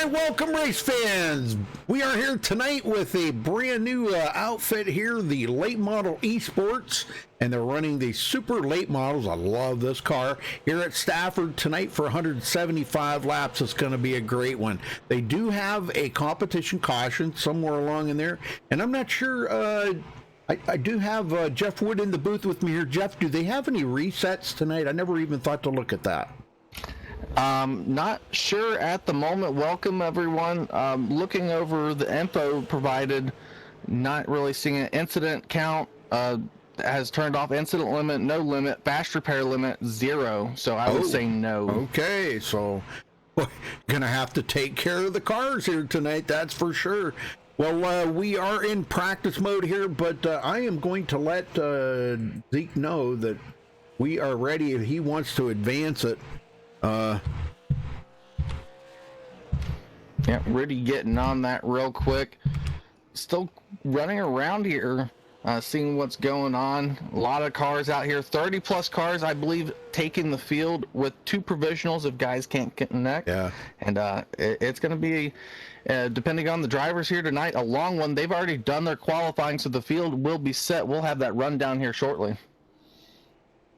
right, welcome race fans. We are here tonight with a brand new outfit here, the late model esports, and they're running the super late models. I love this car here at Stafford tonight for 175 laps. It's going to be a great one. They do have a competition caution somewhere along in there, and I'm not sure. I do have Jeff Wood in the booth with me here. Jeff, do they have any resets tonight? I never even thought to look at that. Not sure at the moment. Welcome everyone. Looking over the info provided, not really seeing an incident count. Has turned off incident limit, no limit, fast repair limit, 0. So I would say no. Okay, so we're gonna have to take care of the cars here tonight, that's for sure. Well, we are in practice mode here, but I am going to let Zeke know that we are ready if he wants to advance it. Yeah, Rudy getting on that real quick. Still running around here, seeing what's going on. A lot of cars out here, 30 plus cars, I believe, taking the field with 2 provisionals if guys can't connect. Yeah. And it's going to be, depending on the drivers here tonight, a long one. They've already done their qualifying, so the field will be set. We'll have that rundown here shortly.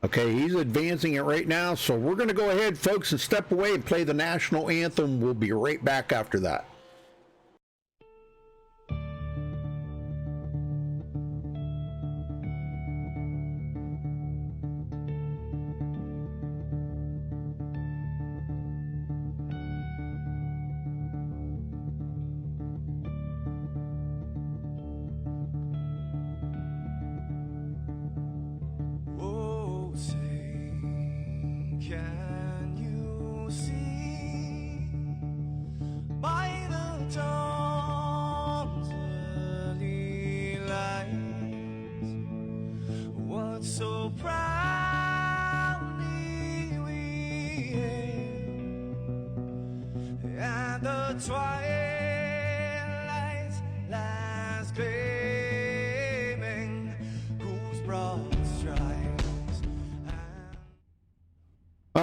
Okay, he's advancing it right now, so we're going to go ahead, folks, and step away and play the national anthem. We'll be right back after that. Can you see by the dawn's early light what so proudly we hailed at the twilight's last gleaming, whose broad stripes.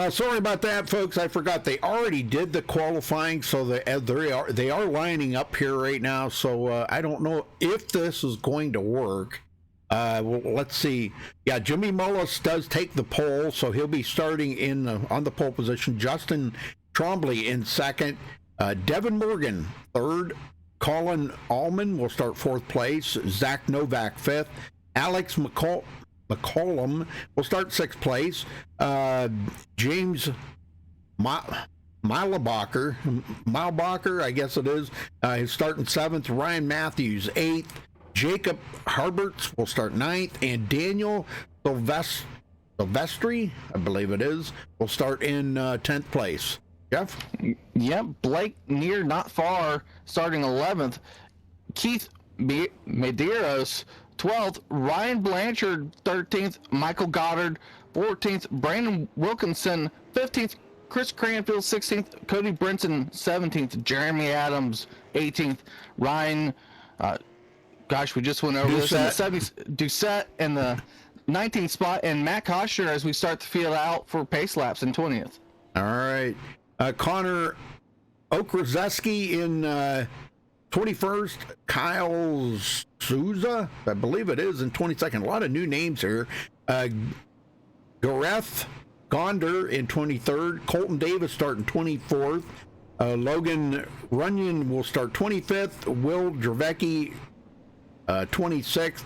Sorry about that, folks. I forgot they already did the qualifying, so they are lining up here right now. So I don't know if this is going to work. Well, let's see. Yeah, Jimmy Mullis does take the pole, so he'll be starting on the pole position. Justin Trombley in second. Devin Morgan third. Colin Allman will start 4th place. Zach Novak 5th. Alex McCollum will start 6th place. James Milbacher, I guess it is, is starting 7th. Ryan Matthews 8th. Jacob Harberts will start 9th, and Daniel Silvestri, I believe it is, will start in 10th place. Jeff? Yep, Blake Near not far, starting 11th. Keith Medeiros 12th, Ryan Blanchard 13th, Michael Goddard 14th, Brandon Wilkinson 15th, Chris Cranfield 16th, Cody Brinson 17th, Jeremy Adams 18th, Ryan, we just went over this, in the 70s, Doucette in the 19th spot, and Matt Kosher as we start the field out for pace laps in 20th. All right. Connor Okrzeski in 21st, Kyle Souza, I believe it is, in 22nd. A lot of new names here. Gareth Gonder in 23rd. Colton Davis starting 24th. Logan Runyon will start 25th. Will Dravecki 26th.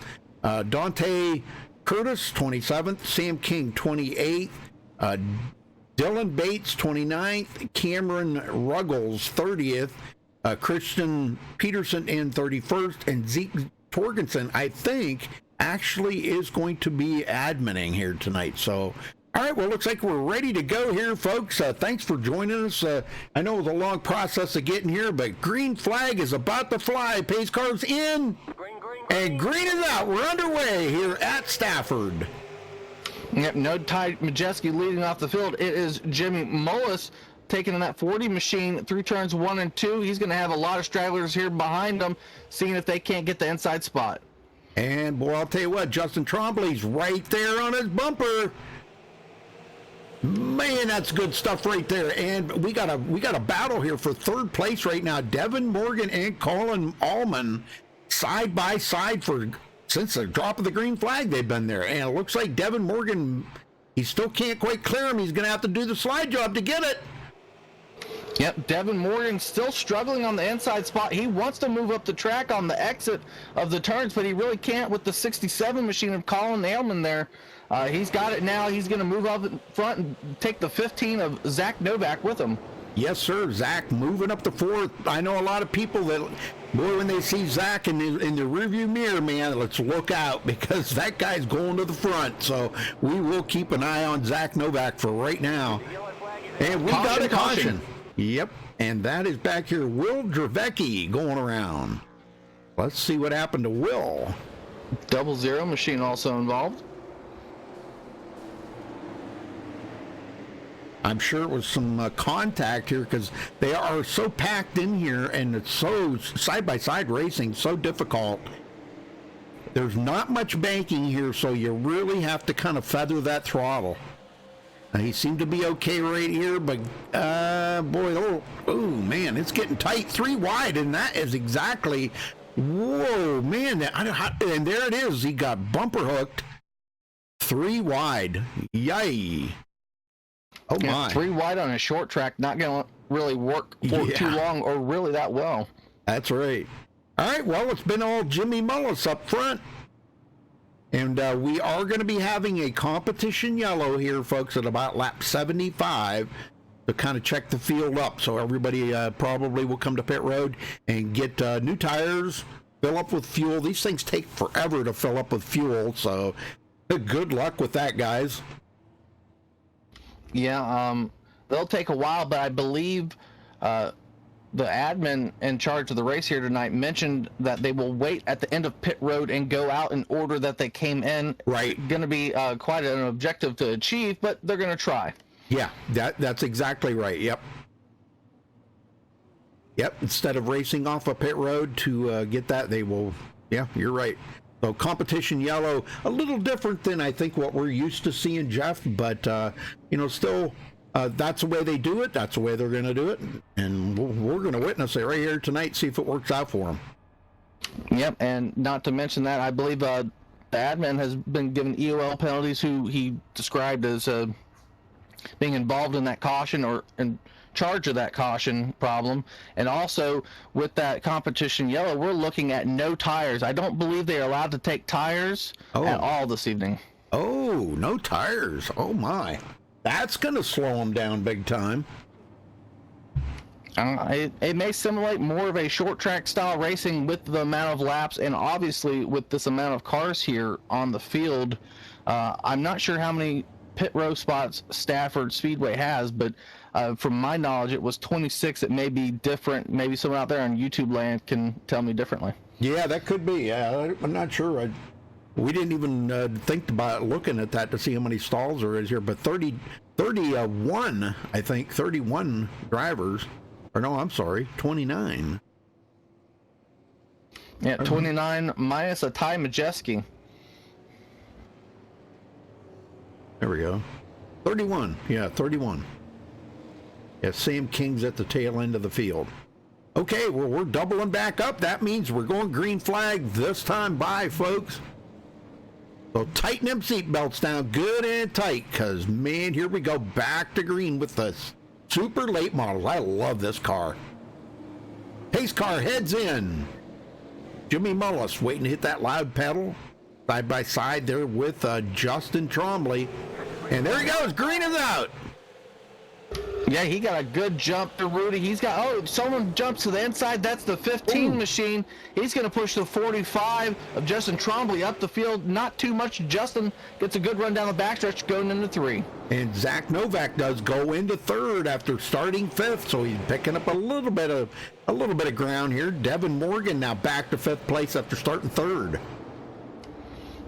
Dante Curtis 27th. Sam King 28th. Dylan Bates 29th. Cameron Ruggles 30th. Christian Peterson in 31st, and Zeke Torgensen, I think, actually is going to be adminning here tonight. So, all right, well, looks like we're ready to go here, folks. Thanks for joining us. I know it was a long process of getting here, but green flag is about to fly. Pace cars in, and green is out. We're underway here at Stafford. Yep, no Ty Majeski leading off the field. It is Jimmy Mullis taking in that 40 machine through turns 1 and 2. He's going to have a lot of stragglers here behind him, seeing if they can't get the inside spot. And boy, I'll tell you what, Justin Trombley's right there on his bumper. Man, that's good stuff right there. And we got a battle here for third place right now. Devin Morgan and Colin Allman side by side since the drop of the green flag. They've been there, and it looks like Devin Morgan, he still can't quite clear him. He's going to have to do the slide job to get it. Yep, Devin Morgan still struggling on the inside spot. He wants to move up the track on the exit of the turns, but he really can't with the 67 machine of Colin Ailman there. He's got it now. He's going to move up in front and take the 15 of Zach Novak with him. Yes, sir. Zach moving up the fourth. I know a lot of people that, boy, when they see Zach in the rearview mirror, man, let's look out because that guy's going to the front. So we will keep an eye on Zach Novak for right now. And we got a caution. Yep, and that is back here. Will Dravecki going around. Let's see what happened to Will. 00 machine also involved. I'm sure it was some contact here because they are so packed in here and it's so side-by-side racing, so difficult. There's not much banking here, so you really have to kind of feather that throttle. He seemed to be okay right here, but boy, oh man, it's getting tight. 3 wide, and that is exactly, whoa, man, and there it is. He got bumper hooked. 3 wide, yay. Oh my. 3 wide on a short track, not going to really work for too long or really that well. That's right. All right, well, it's been all Jimmy Mullis up front. And we are going to be having a competition yellow here, folks, at about lap 75 to kind of check the field up. So everybody probably will come to pit road and get new tires, fill up with fuel. These things take forever to fill up with fuel, so good luck with that, guys. Yeah, they'll take a while, but I believe the admin in charge of the race here tonight mentioned that they will wait at the end of pit road and go out in order that they came in. Right. Going to be quite an objective to achieve, but they're going to try. Yeah, that's exactly right. Yep. Instead of racing off a pit road to get that, they will. Yeah, you're right. So competition yellow, a little different than I think what we're used to seeing, Jeff, but still. That's the way they do it. That's the way they're going to do it. And we're going to witness it right here tonight, see if it works out for them. Yep, and not to mention that, I believe the admin has been given EOL penalties who he described as being involved in that caution or in charge of that caution problem. And also, with that competition yellow, we're looking at no tires. I don't believe they're allowed to take tires at all this evening. Oh, no tires. Oh, my. That's going to slow them down big time. It may simulate more of a short track style racing with the amount of laps, and obviously with this amount of cars here on the field. I'm not sure how many pit row spots Stafford Speedway has, but from my knowledge, it was 26. It may be different. Maybe someone out there on YouTube land can tell me differently. Yeah, that could be. I'm not sure. We didn't even think about looking at that to see how many stalls there is here, but 31, I think, 31 drivers. Or no, I'm sorry, 29. Yeah, 29 minus a Ty Majeski. There we go. 31. Yeah, 31. Yeah, Sam King's at the tail end of the field. Okay, well, we're doubling back up. That means we're going green flag this time. Bye, folks. So tighten them seat belts down good and tight, because, man, here we go back to green with the super late models. I love this car. Pace car heads in. Jimmy Mullis waiting to hit that loud pedal. Side by side there with Justin Trombley. And there he goes. Green is out. Yeah, he got a good jump to Rudy. He's got, someone jumps to the inside. That's the 15 machine. He's going to push the 45 of Justin Trombley up the field. Not too much. Justin gets a good run down the backstretch going into 3. And Zach Novak does go into 3rd after starting 5th, so he's picking up a little bit of ground here. Devin Morgan now back to 5th place after starting 3rd.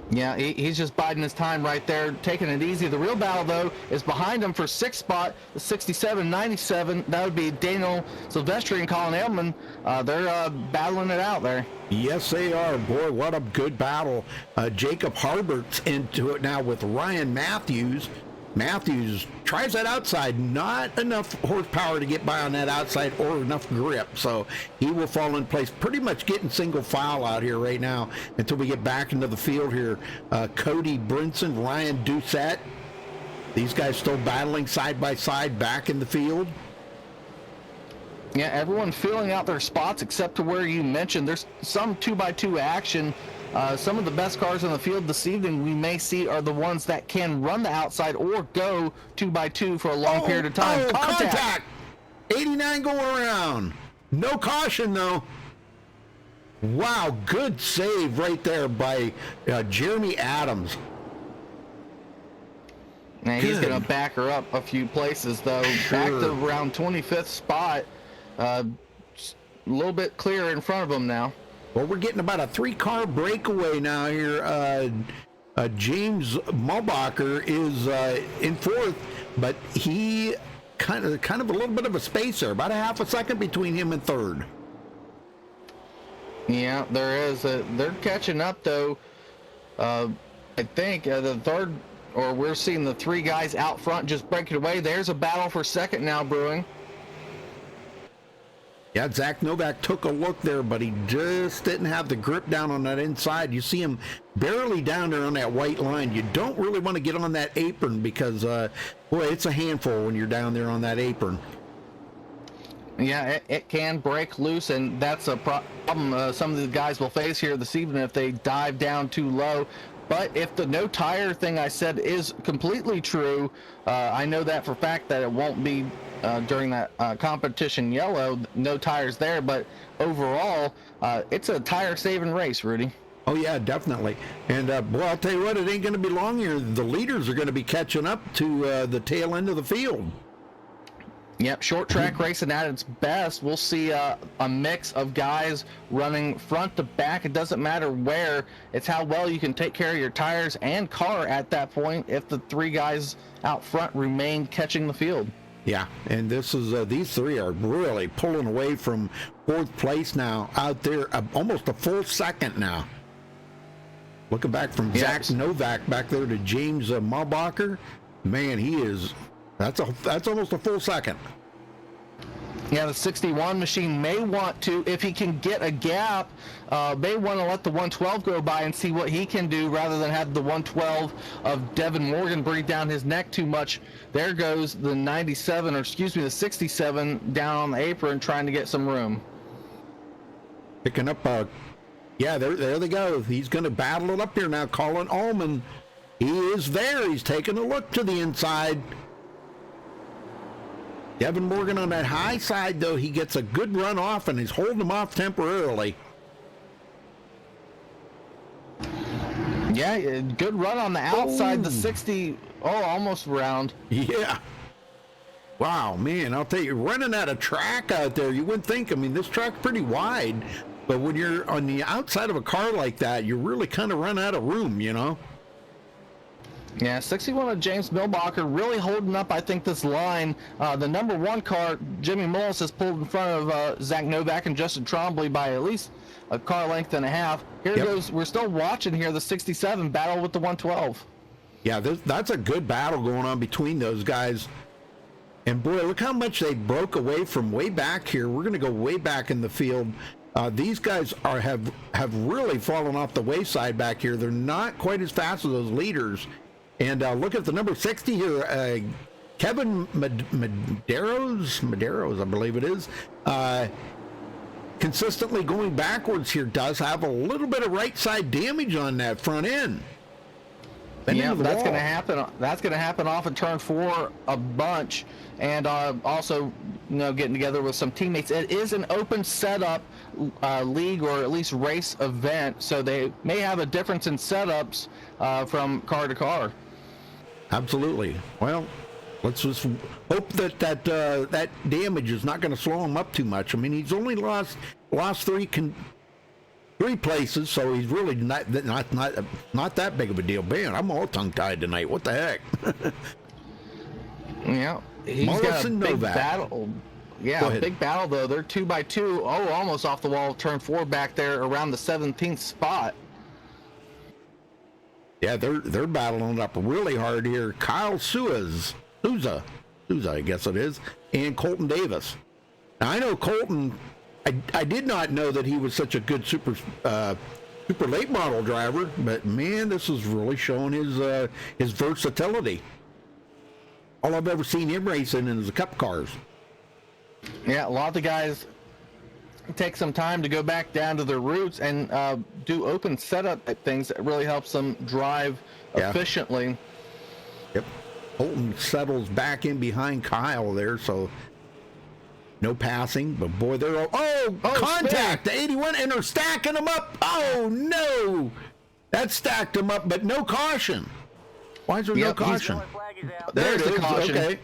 Yeah, he's just biding his time right there, taking it easy. The real battle, though, is behind him for 6th spot, the 67-97. That would be Daniel Silvestri and Colin Ailman. They're battling it out there. Yes, they are. Boy, what a good battle. Jacob Harbert's into it now with Ryan Matthews. Matthews tries that outside, not enough horsepower to get by on that outside or enough grip, so he will fall in place, pretty much getting single file out here right now until we get back into the field here. Cody Brinson, Ryan Doucette, these guys still battling side by side back in the field. Yeah, everyone feeling out their spots except to where you mentioned there's some 2x2 action. Some of the best cars on the field this evening we may see are the ones that can run the outside or go 2x2 for a long period of time. Contact! 89 going around. No caution, though. Wow, good save right there by Jeremy Adams. Now he's going to back her up a few places, though. Sure. Back to around 25th spot. A little bit clearer in front of him now. Well, we're getting about a 3-car breakaway now here. James Mulbacher is in 4th, but he kind of a little bit of a spacer, about a half a second between him and 3rd. Yeah, there is. They're catching up, though. I think the 3rd, or we're seeing the 3 guys out front just breaking away. There's a battle for 2nd now brewing. Yeah, Zach Novak took a look there, but he just didn't have the grip down on that inside. You see him barely down there on that white line. You don't really want to get on that apron because, boy, it's a handful when you're down there on that apron. Yeah, it can break loose, and that's a problem some of the guys will face here this evening if they dive down too low. But if the no tire thing I said is completely true, I know that for a fact that it won't be during that competition yellow, no tires there. But overall, it's a tire-saving race, Rudy. Oh, yeah, definitely. And, boy, I'll tell you what, it ain't going to be long here. The leaders are going to be catching up to the tail end of the field. Yep, short track racing at its best. We'll see a mix of guys running front to back. It doesn't matter where. It's how well you can take care of your tires and car at that point if the 3 guys out front remain catching the field. Yeah, and this is these 3 are really pulling away from 4th place now out there, almost a full second now. Looking back from Zach Novak back there to James Mulbacher, man, he is. That's almost a full second. Yeah, the 61 machine may want to, if he can get a gap, may want to let the 112 go by and see what he can do rather than have the 112 of Devin Morgan breathe down his neck too much. There goes the 97, or excuse me, the 67 down on the apron trying to get some room. Picking up, yeah, there they go. He's going to battle it up here now. Colin Allman, he is there. He's taking a look to the inside. Devin Morgan on that high side, though, he gets a good run off and he's holding him off temporarily. Yeah, good run on the outside. The 60, almost round. Yeah. Wow, man, I'll tell you, running out of track out there, you wouldn't think. I mean, this track's pretty wide, but when you're on the outside of a car like that, you really kind of run out of room, you know? Yeah, 61 of James Mulbacher really holding up, I think, this line. The number 1 car, Jimmy Mullis, has pulled in front of Zach Novak and Justin Trombley by at least a car length and a half. Here goes, we're still watching here, the 67 battle with the 112. Yeah, that's a good battle going on between those guys. And boy, look how much they broke away from way back here. We're going to go way back in the field. These guys have really fallen off the wayside back here. They're not quite as fast as those leaders. And look at the number 60 here, Kevin Medeiros, I believe it is, consistently going backwards here, does have a little bit of right side damage on that front end. Yeah, that's going to happen. That's going to happen off of turn 4 a bunch, and also, getting together with some teammates. It is an open setup league, or at least race event, so they may have a difference in setups from car to car. Absolutely. Well, let's just hope that that damage is not going to slow him up too much. I mean, he's only lost 3 places, so he's really not that big of a deal. Man, I'm all tongue-tied tonight. What the heck? Yeah, he's got a big battle. Yeah, a big battle, though. They're 2x2. Almost off the wall. Turn 4 back there around the 17th spot. Yeah, they're battling up really hard here. Kyle Souza, I guess it is, and Colton Davis. Now, I know Colton. I did not know that he was such a good super late model driver, but man, this is really showing his versatility. All I've ever seen him racing is the Cup cars. Yeah, a lot of the guys take some time to go back down to their roots and do open setup things that really helps them drive efficiently. Yep. Colton settles back in behind Kyle there, so no passing, but boy, they're contact, the 81, and they're stacking them up. Oh no, that stacked them up, but no caution. Why is there no caution? There's the is. caution. Okay.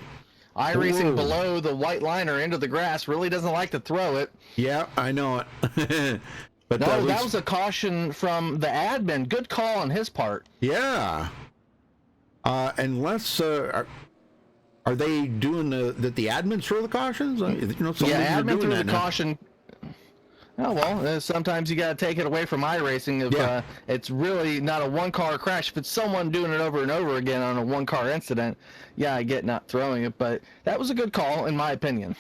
iRacing below the white line or into the grass really doesn't like to throw it. Yeah, I know it. But no, that was a caution from the admin. Good call on his part. Yeah. Unless are they doing that the admins throw the cautions? Admin threw the caution. Oh well, sometimes you got to take it away from iRacing if it's really not a one-car crash. If it's someone doing it over and over again on a one-car incident, I get not throwing it, but that was a good call in my opinion.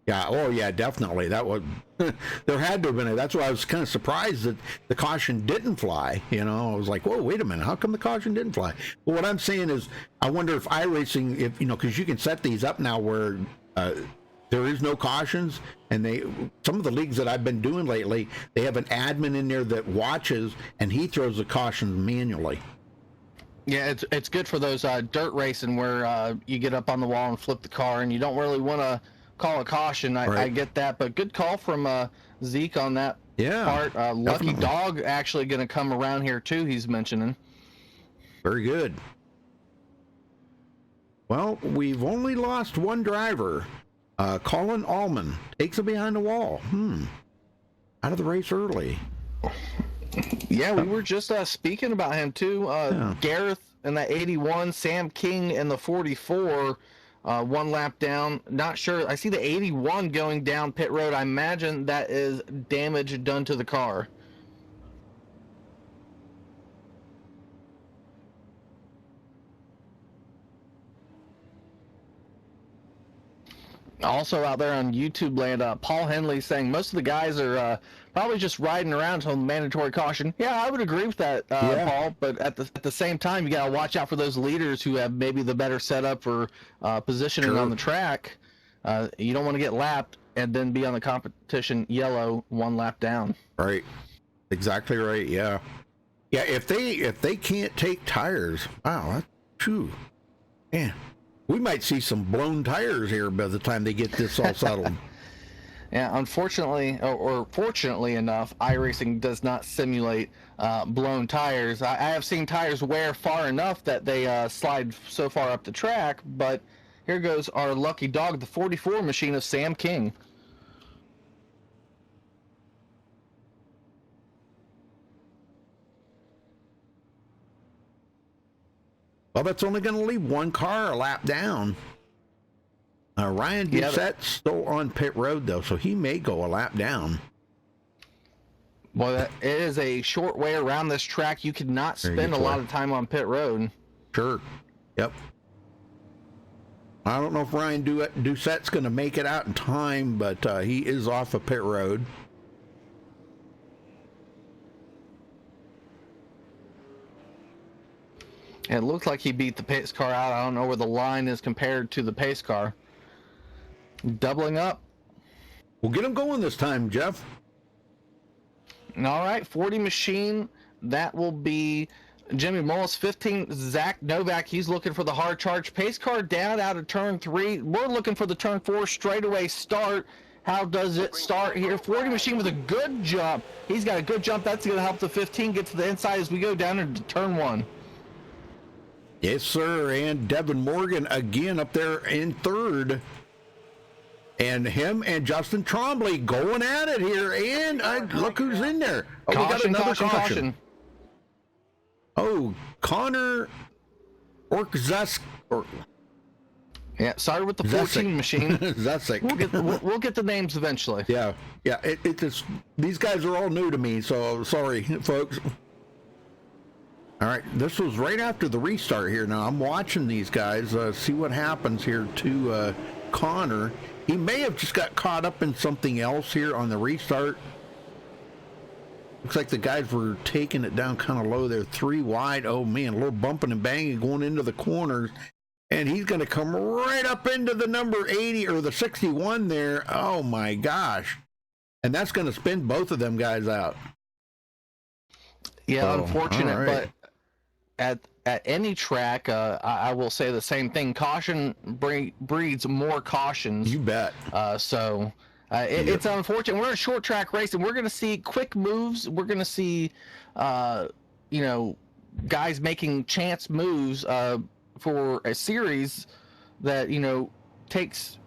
Yeah, oh yeah, definitely. That was there had to have been. That's why I was kind of surprised that the caution didn't fly. I was like, whoa, wait a minute, how come the caution didn't fly? Well, what I'm saying is, I wonder if iRacing, because you can set these up now where there is no cautions, and some of the leagues that I've been doing lately, they have an admin in there that watches, and he throws the cautions manually. Yeah, it's good for those dirt racing where you get up on the wall and flip the car, and you don't really want to call a caution. I get that, but good call from Zeke on that part. Lucky Dog actually going to come around here too, he's mentioning. Very good. Well, we've only lost one driver. Colin Allman takes it behind the wall. Out of the race early. Yeah, we were just speaking about him too. Gareth in the 81, Sam King in the 44, one lap down. Not sure. I see the 81 going down pit road. I imagine that is damage done to the car. Also out there on YouTube land, Paul Henley saying most of the guys are probably just riding around until mandatory caution. Yeah, I would agree with that, Paul. But at the same time, you got to watch out for those leaders who have maybe the better setup or positioning on the track. You don't want to get lapped and then be on the competition yellow one lap down. Right. Exactly right. Yeah. Yeah. If they can't take tires, wow, that's true. Man. We might see some blown tires here by the time they get this all settled. Yeah, unfortunately, or fortunately enough, iRacing does not simulate blown tires. I have seen tires wear far enough that they slide so far up the track, but here goes our lucky dog, the 44 machine of Sam King. Well, that's only going to leave one car a lap down. Ryan Doucette's still on pit road, though, so he may go a lap down. Well, it is a short way around this track. You could not spend a lot of time on pit road. Sure. Yep. I don't know if Ryan Doucette's going to make it out in time, but he is off of pit road. It looks like he beat the pace car out. I don't know where the line is compared to the pace car. Doubling up. We'll get him going this time, Jeff. All right, 40 machine. That will be Jimmy Mullis. 15, Zach Novak. He's looking for the hard charge. Pace car down out of turn 3. We're looking for the turn 4 straightaway start. How does it start here? 40 machine with a good jump. He's got a good jump. That's going to help the 15 get to the inside as we go down into turn 1. Yes, sir. And Devin Morgan again up there in third. And him and Justin Trombley going at it here. And look who's in there. Oh, caution, we got another caution. Oh, Connor Orkzusk. Yeah, sorry with the 14 machine. Zusick. We'll get the names eventually. Yeah. It just, these guys are all new to me, so sorry, folks. All right, this was right after the restart here. Now I'm watching these guys, see what happens here to Connor. He may have just got caught up in something else here on the restart. Looks like the guys were taking it down kind of low there, 3 wide. Oh man, a little bumping and banging going into the corners. And he's going to come right up into the number 80 or the 61 there. Oh my gosh. And that's going to spin both of them guys out. Yeah, Oh, unfortunate, all right. but at any track, I will say the same thing. Caution breeds more cautions. You bet. It's unfortunate. We're a short track race, and we're going to see quick moves. We're going to see, guys making chance moves for a series that takes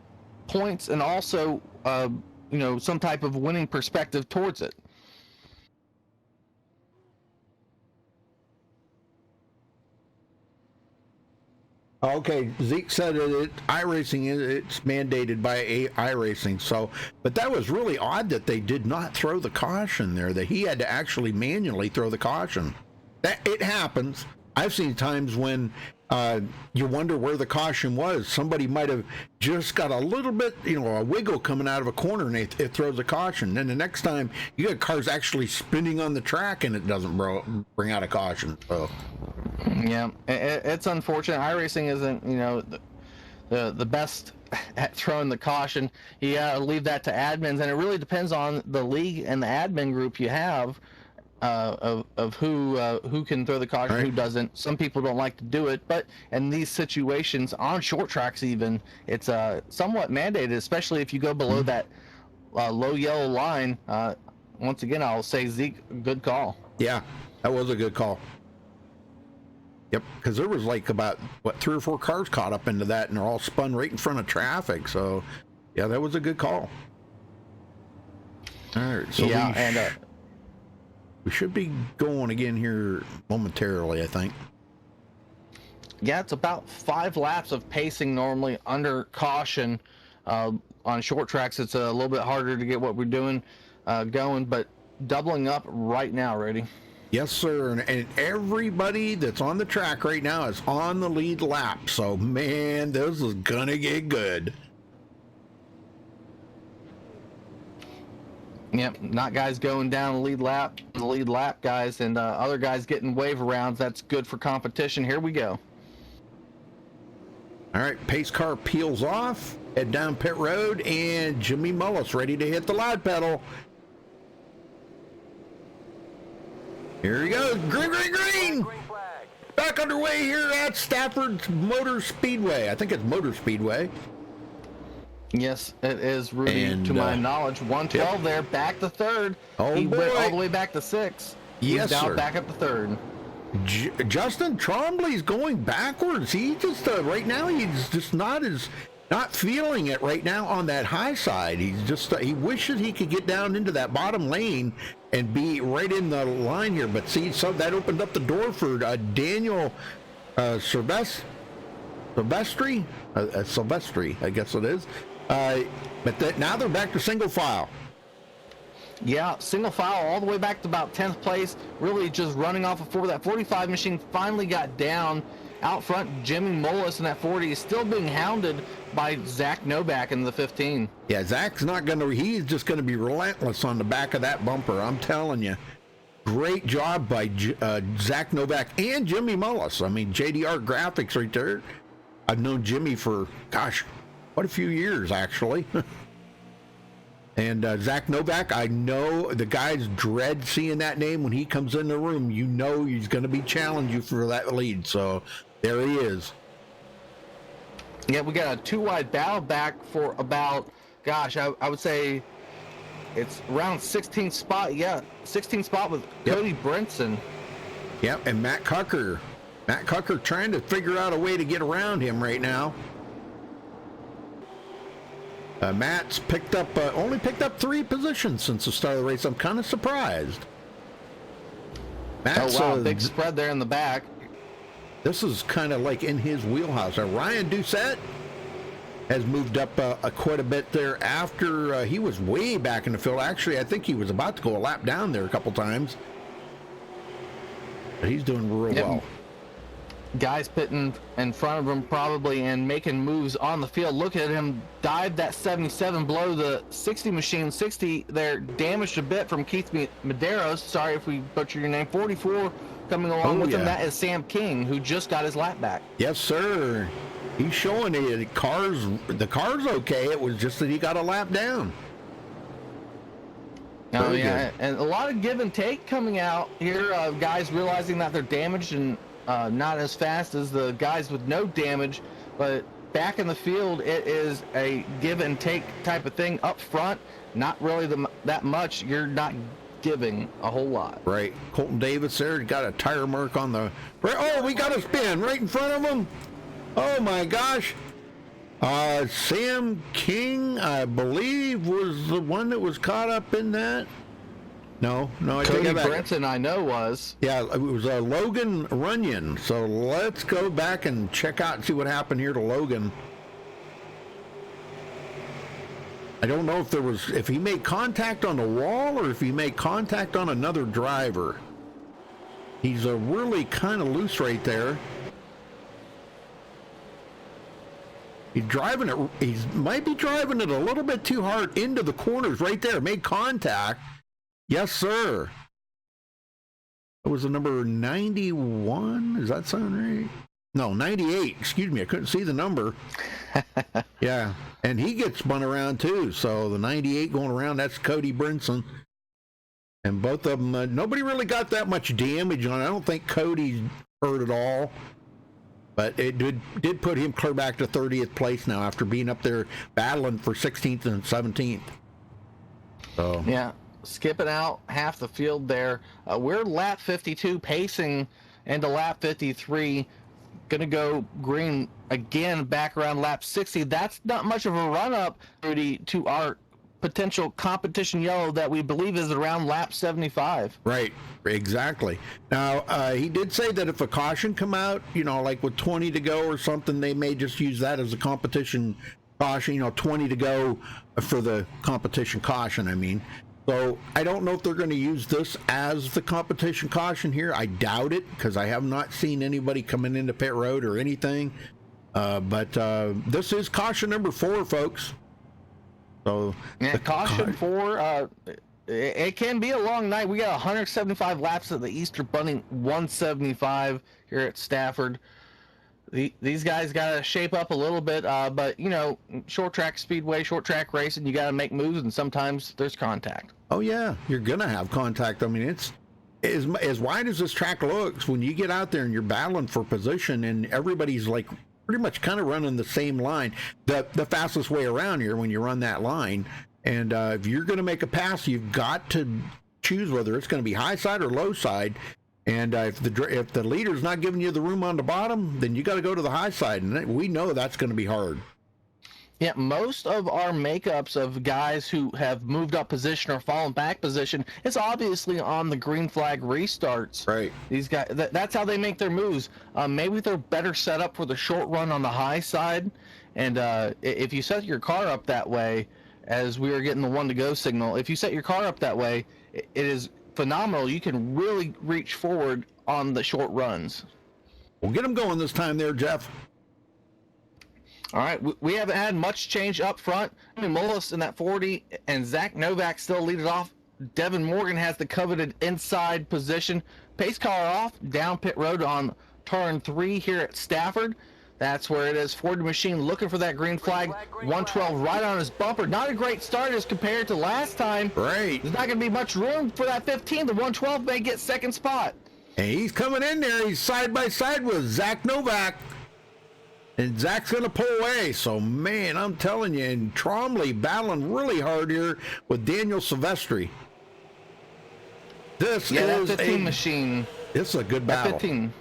points and also some type of winning perspective towards it. Okay, Zeke said iRacing, it's mandated by iRacing. So, but that was really odd that they did not throw the caution there, that he had to actually manually throw the caution. That it happens. I've seen times when you wonder where the caution was. Somebody might have just got a little bit, a wiggle coming out of a corner, and it throws a caution. Then the next time you got cars actually spinning on the track, and it doesn't bring out a caution. So. Yeah, it's unfortunate. iRacing isn't, the best at throwing the caution. You gotta leave that to admins, and it really depends on the league and the admin group you have of who can throw the caution, right. Who doesn't. Some people don't like to do it, but in these situations, on short tracks even, it's somewhat mandated, especially if you go below that low yellow line. Once again, I'll say, Zeke, good call. Yeah, that was a good call. Yep, because there was like about 3 or 4 cars caught up into that, and they're all spun right in front of traffic. So, yeah, that was a good call. All right, so yeah, we should be going again here momentarily, I think. Yeah, it's about 5 laps of pacing normally under caution. On short tracks, it's a little bit harder to get what we're doing going, but doubling up right now, ready. Yes, sir. And everybody that's on the track right now is on the lead lap. So, man, this is going to get good. Yep, not guys going down the lead lap guys, and other guys getting wave arounds. That's good for competition. Here we go. All right, pace car peels off, head down pit road, and Jimmy Mullis ready to hit the loud pedal. Here he goes. Green, green, green. Back underway here at Stafford's Motor Speedway. I think it's Motor Speedway. Yes, it is, Rudy. And, to my knowledge, 112 yep. there, back to third. Oh, he went boy. all the way back to 6. Yes, He's now sir. back up to third. Justin Trombley's going backwards. He just right now he's just not feeling it right now on that high side. He's just he wishes he could get down into that bottom lane and be right in the line here. But see, so that opened up the door for Daniel Silvestri, I guess it is. But now they're back to single file. Yeah, single file all the way back to about 10th place, really just running off before that 45 machine finally got down. Out front, Jimmy Mullis in that 40 is still being hounded by Zach Novak in the 15. Yeah, Zach's not going to, he's just going to be relentless on the back of that bumper, I'm telling you. Great job by Zach Novak and Jimmy Mullis. I mean, JDR Graphics right there. I've known Jimmy for, gosh, quite a few years, actually. And Zach Novak, I know the guys dread seeing that name when he comes in the room. You know he's going to be challenging you for that lead. So there he is. Yeah, we got a 2-wide battle back for about, gosh, I would say it's around 16th spot. Yeah, 16th spot with Cody Brinson. Yep, and Matt Cucker. Matt Cucker trying to figure out a way to get around him right now. Matt's only picked up 3 positions since the start of the race. I'm kind of surprised. Matt's, oh, wow, big spread there in the back. This is kind of like in his wheelhouse. Ryan Doucette has moved up quite a bit there after he was way back in the field. Actually, I think he was about to go a lap down there a couple times. He's doing real Yep. well. Guys pitting in front of him probably and making moves on the field. Look at him dive that 77 below the 60 machine. 60 there, damaged a bit from Keith Medeiros. Sorry if we butchered your name. 44 coming along with him. That is Sam King, who just got his lap back. Yes, sir. He's showing the car's okay. It was just that he got a lap down. Oh Very yeah, good. and a lot of give and take coming out here. Guys realizing that they're damaged and not as fast as the guys with no damage, but back in the field, it is a give and take type of thing. Up front, not really that much. You're not giving a whole lot. Right. Colton Davis there got a tire mark on the... Oh, we got a spin right in front of him. Oh, my gosh. Sam King, I believe, was the one that was caught up in that. No, I Cody take it back. Brenton, I know, was. Yeah, it was Logan Runyon. So let's go back and check out and see what happened here to Logan. I don't know if he made contact on the wall or if he made contact on another driver. He's really kind of loose right there. He's driving it. He might be driving it a little bit too hard into the corners right there. Made contact. Yes, sir. It was the number 91. Does that sound right? No, 98. Excuse me. I couldn't see the number. Yeah. And he gets spun around too. So the 98 going around, that's Cody Brinson. And both of them, nobody really got that much damage on it. I don't think Cody's hurt at all. But it did put him clear back to 30th place now after being up there battling for 16th and 17th. So Yeah. Skipping out half the field there. We're lap 52, pacing into lap 53. Going to go green again back around lap 60. That's not much of a run up, Rudy, to our potential competition yellow that we believe is around lap 75. right, exactly. Now, he did say that if a caution come out, like with 20 to go or something, they may just use that as a competition caution, 20 to go for the competition caution, I mean. So I don't know if they're going to use this as the competition caution here. I doubt it because I have not seen anybody coming into pit road or anything. But this is caution number 4, folks. So Yeah, caution for it can be a long night. We got 175 laps of the Easter Bunny, 175 here at Stafford. These guys got to shape up a little bit, but short track speedway, short track racing, you got to make moves, and sometimes there's contact. Oh yeah, you're gonna have contact. I mean, it's as wide as this track looks. When you get out there and you're battling for position, and everybody's like pretty much kind of running the same line, the fastest way around here when you run that line. And if you're gonna make a pass, you've got to choose whether it's going to be high side or low side. And if the leader's not giving you the room on the bottom, then you got to go to the high side, and we know that's going to be hard. Yeah, most of our makeups of guys who have moved up position or fallen back position is obviously on the green flag restarts. Right. These guys, that's how they make their moves. Maybe they're better set up for the short run on the high side. And if you set your car up that way, as we were getting the 1 to go signal, if you set your car up that way, it is phenomenal. You can really reach forward on the short runs. We'll get them going this time there, Jeff. All right, we haven't had much change up front. Mullis in that 40, and Zach Novak still lead it off. Devin Morgan has the coveted inside position. Pace car off, down pit road on turn 3 here at Stafford. That's where it is. Ford machine looking for that green flag. 112 right on his bumper. Not a great start as compared to last time. Right. There's not going to be much room for that 15. The 112 may get second spot. And he's coming in there. He's side by side with Zach Novak. And Zach's going to pull away. So, man, I'm telling you, and Trombley battling really hard here with Daniel Silvestri. This that is 15 machine. This is a good That battle. 15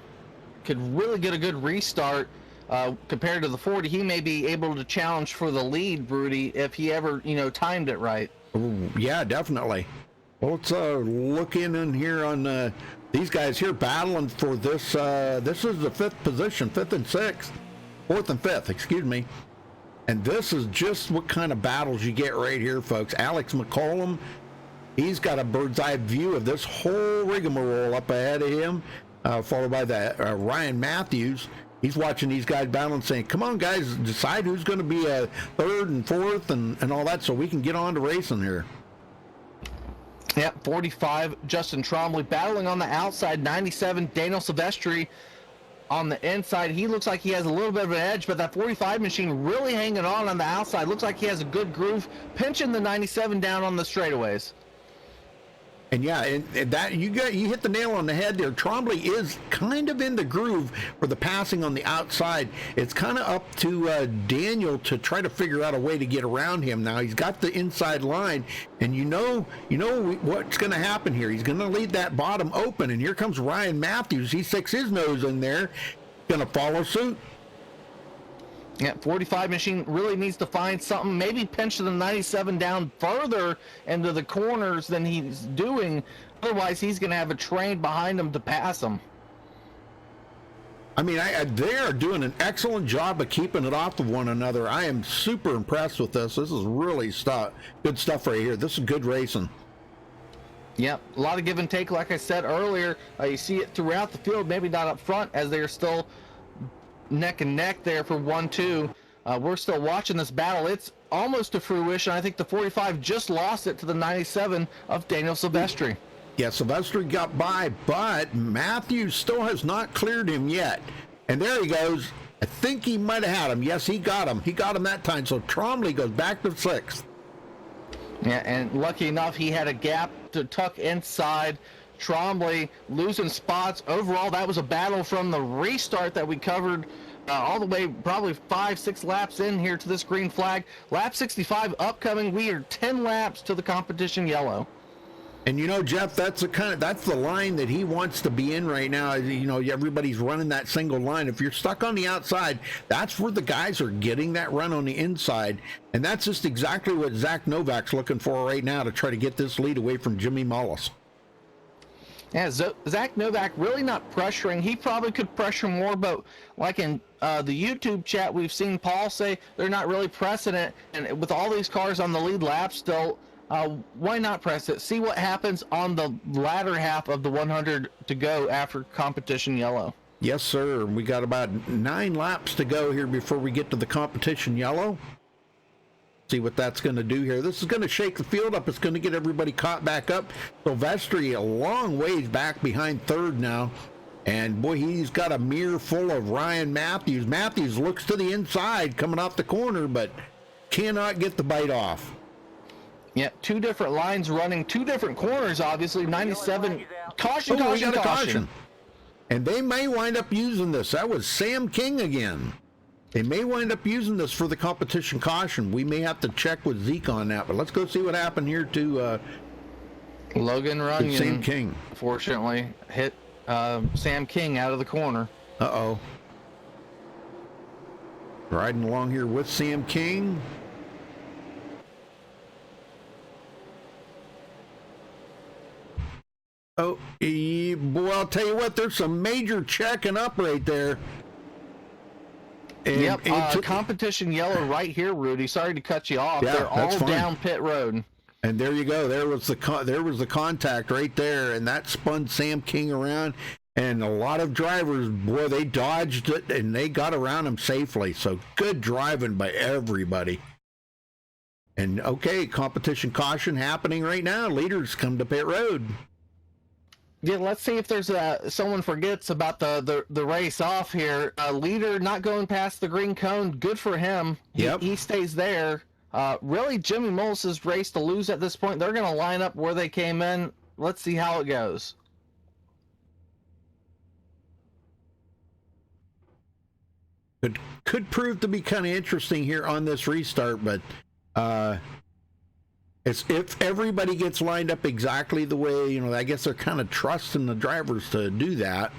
could really get a good restart. Compared to the 40, he may be able to challenge for the lead, Rudy, if he ever, timed it right. Ooh, yeah, definitely. Well, let's look in here on these guys here battling for this. This is the 5th position, 5th and 6th, 4th and 5th, excuse me. And this is just what kind of battles you get right here, folks. Alex McCollum, he's got a bird's eye view of this whole rigmarole up ahead of him. followed by the Ryan Matthews. He's watching these guys battle and saying, come on, guys, decide who's going to be a third and fourth and all that so we can get on to racing here. Yep, 45, Justin Trombley battling on the outside. 97, Daniel Silvestri on the inside. He looks like he has a little bit of an edge, but that 45 machine really hanging on the outside. Looks like he has a good groove, pinching the 97 down on the straightaways. And yeah, and that you hit the nail on the head there. Trombley is kind of in the groove for the passing on the outside. It's kind of up to Daniel to try to figure out a way to get around him. Now he's got the inside line, and you know what's going to happen here. He's going to leave that bottom open, and here comes Ryan Matthews. He sticks his nose in there, going to follow suit. Yeah, 45 machine really needs to find something, maybe pinch the 97 down further into the corners than he's doing. Otherwise, he's going to have a train behind him to pass him. I mean, they are doing an excellent job of keeping it off of one another. I am super impressed with this. This is really good stuff right here. This is good racing. Yep, a lot of give and take, like I said earlier. You see it throughout the field, maybe not up front, as they're still neck and neck there for 1-2. We're still watching this battle. It's almost to fruition. I think the 45 just lost it to the 97 of Daniel Silvestri. Yeah, Silvestri got by, but Matthews still has not cleared him yet. And there he goes. I think he might have had him. Yes, he got him. He got him that time. So Trombley goes back to 6th. Yeah, and lucky enough, he had a gap to tuck inside. Trombley losing spots. Overall, that was a battle from the restart that we covered all the way probably 5-6 laps in here to this green flag. Lap 65 upcoming. We are 10 laps to the competition yellow. And you know, Jeff, that's the line that he wants to be in right now. You know, everybody's running that single line. If you're stuck on the outside, that's where the guys are getting that run on the inside. And that's just exactly what Zach Novak's looking for right now to try to get this lead away from Jimmy Mullis. Yeah, Zach Novak really not pressuring. He probably could pressure more, but like in the YouTube chat, we've seen Paul say they're not really pressing it. And with all these cars on the lead lap still, why not press it? See what happens on the latter half of the 100 to go after competition yellow. Yes, sir. We got about 9 laps to go here before we get to the competition yellow. See what that's going to do here. This is going to shake the field up. It's going to get everybody caught back up. Silvestri a long ways back behind 3rd now. And boy, he's got a mirror full of Ryan Matthews. Matthews looks to the inside coming off the corner, but cannot get the bite off. Yeah, 2 different lines running, 2 different corners, obviously. 97, caution, we caution, got a caution. And they may wind up using this. That was Sam King again. They may wind up using this for the competition caution. We may have to check with Zeke on that, but let's go see what happened here to Logan Runyon. Sam King. Fortunately, hit Sam King out of the corner. Uh-oh. Riding along here with Sam King. Oh, boy, I'll tell you what, there's some major checking up right there. And competition yellow right here, Rudy. Sorry to cut you off. Yeah, they're all fine. down pit road. And there you go. There was the contact right there, and that spun Sam King around. And a lot of drivers, boy, they dodged it and they got around him safely. So good driving by everybody. And okay, competition caution happening right now. Leaders come to pit road. Yeah, let's see if there's someone forgets about the race off here. Leader not going past the green cone. Good for him. He stays there. Really, Jimmy Mullis' race to lose at this point. They're going to line up where they came in. Let's see how it goes. Could prove to be kind of interesting here on this restart, but it's if everybody gets lined up exactly the way, I guess they're kind of trusting the drivers to do that.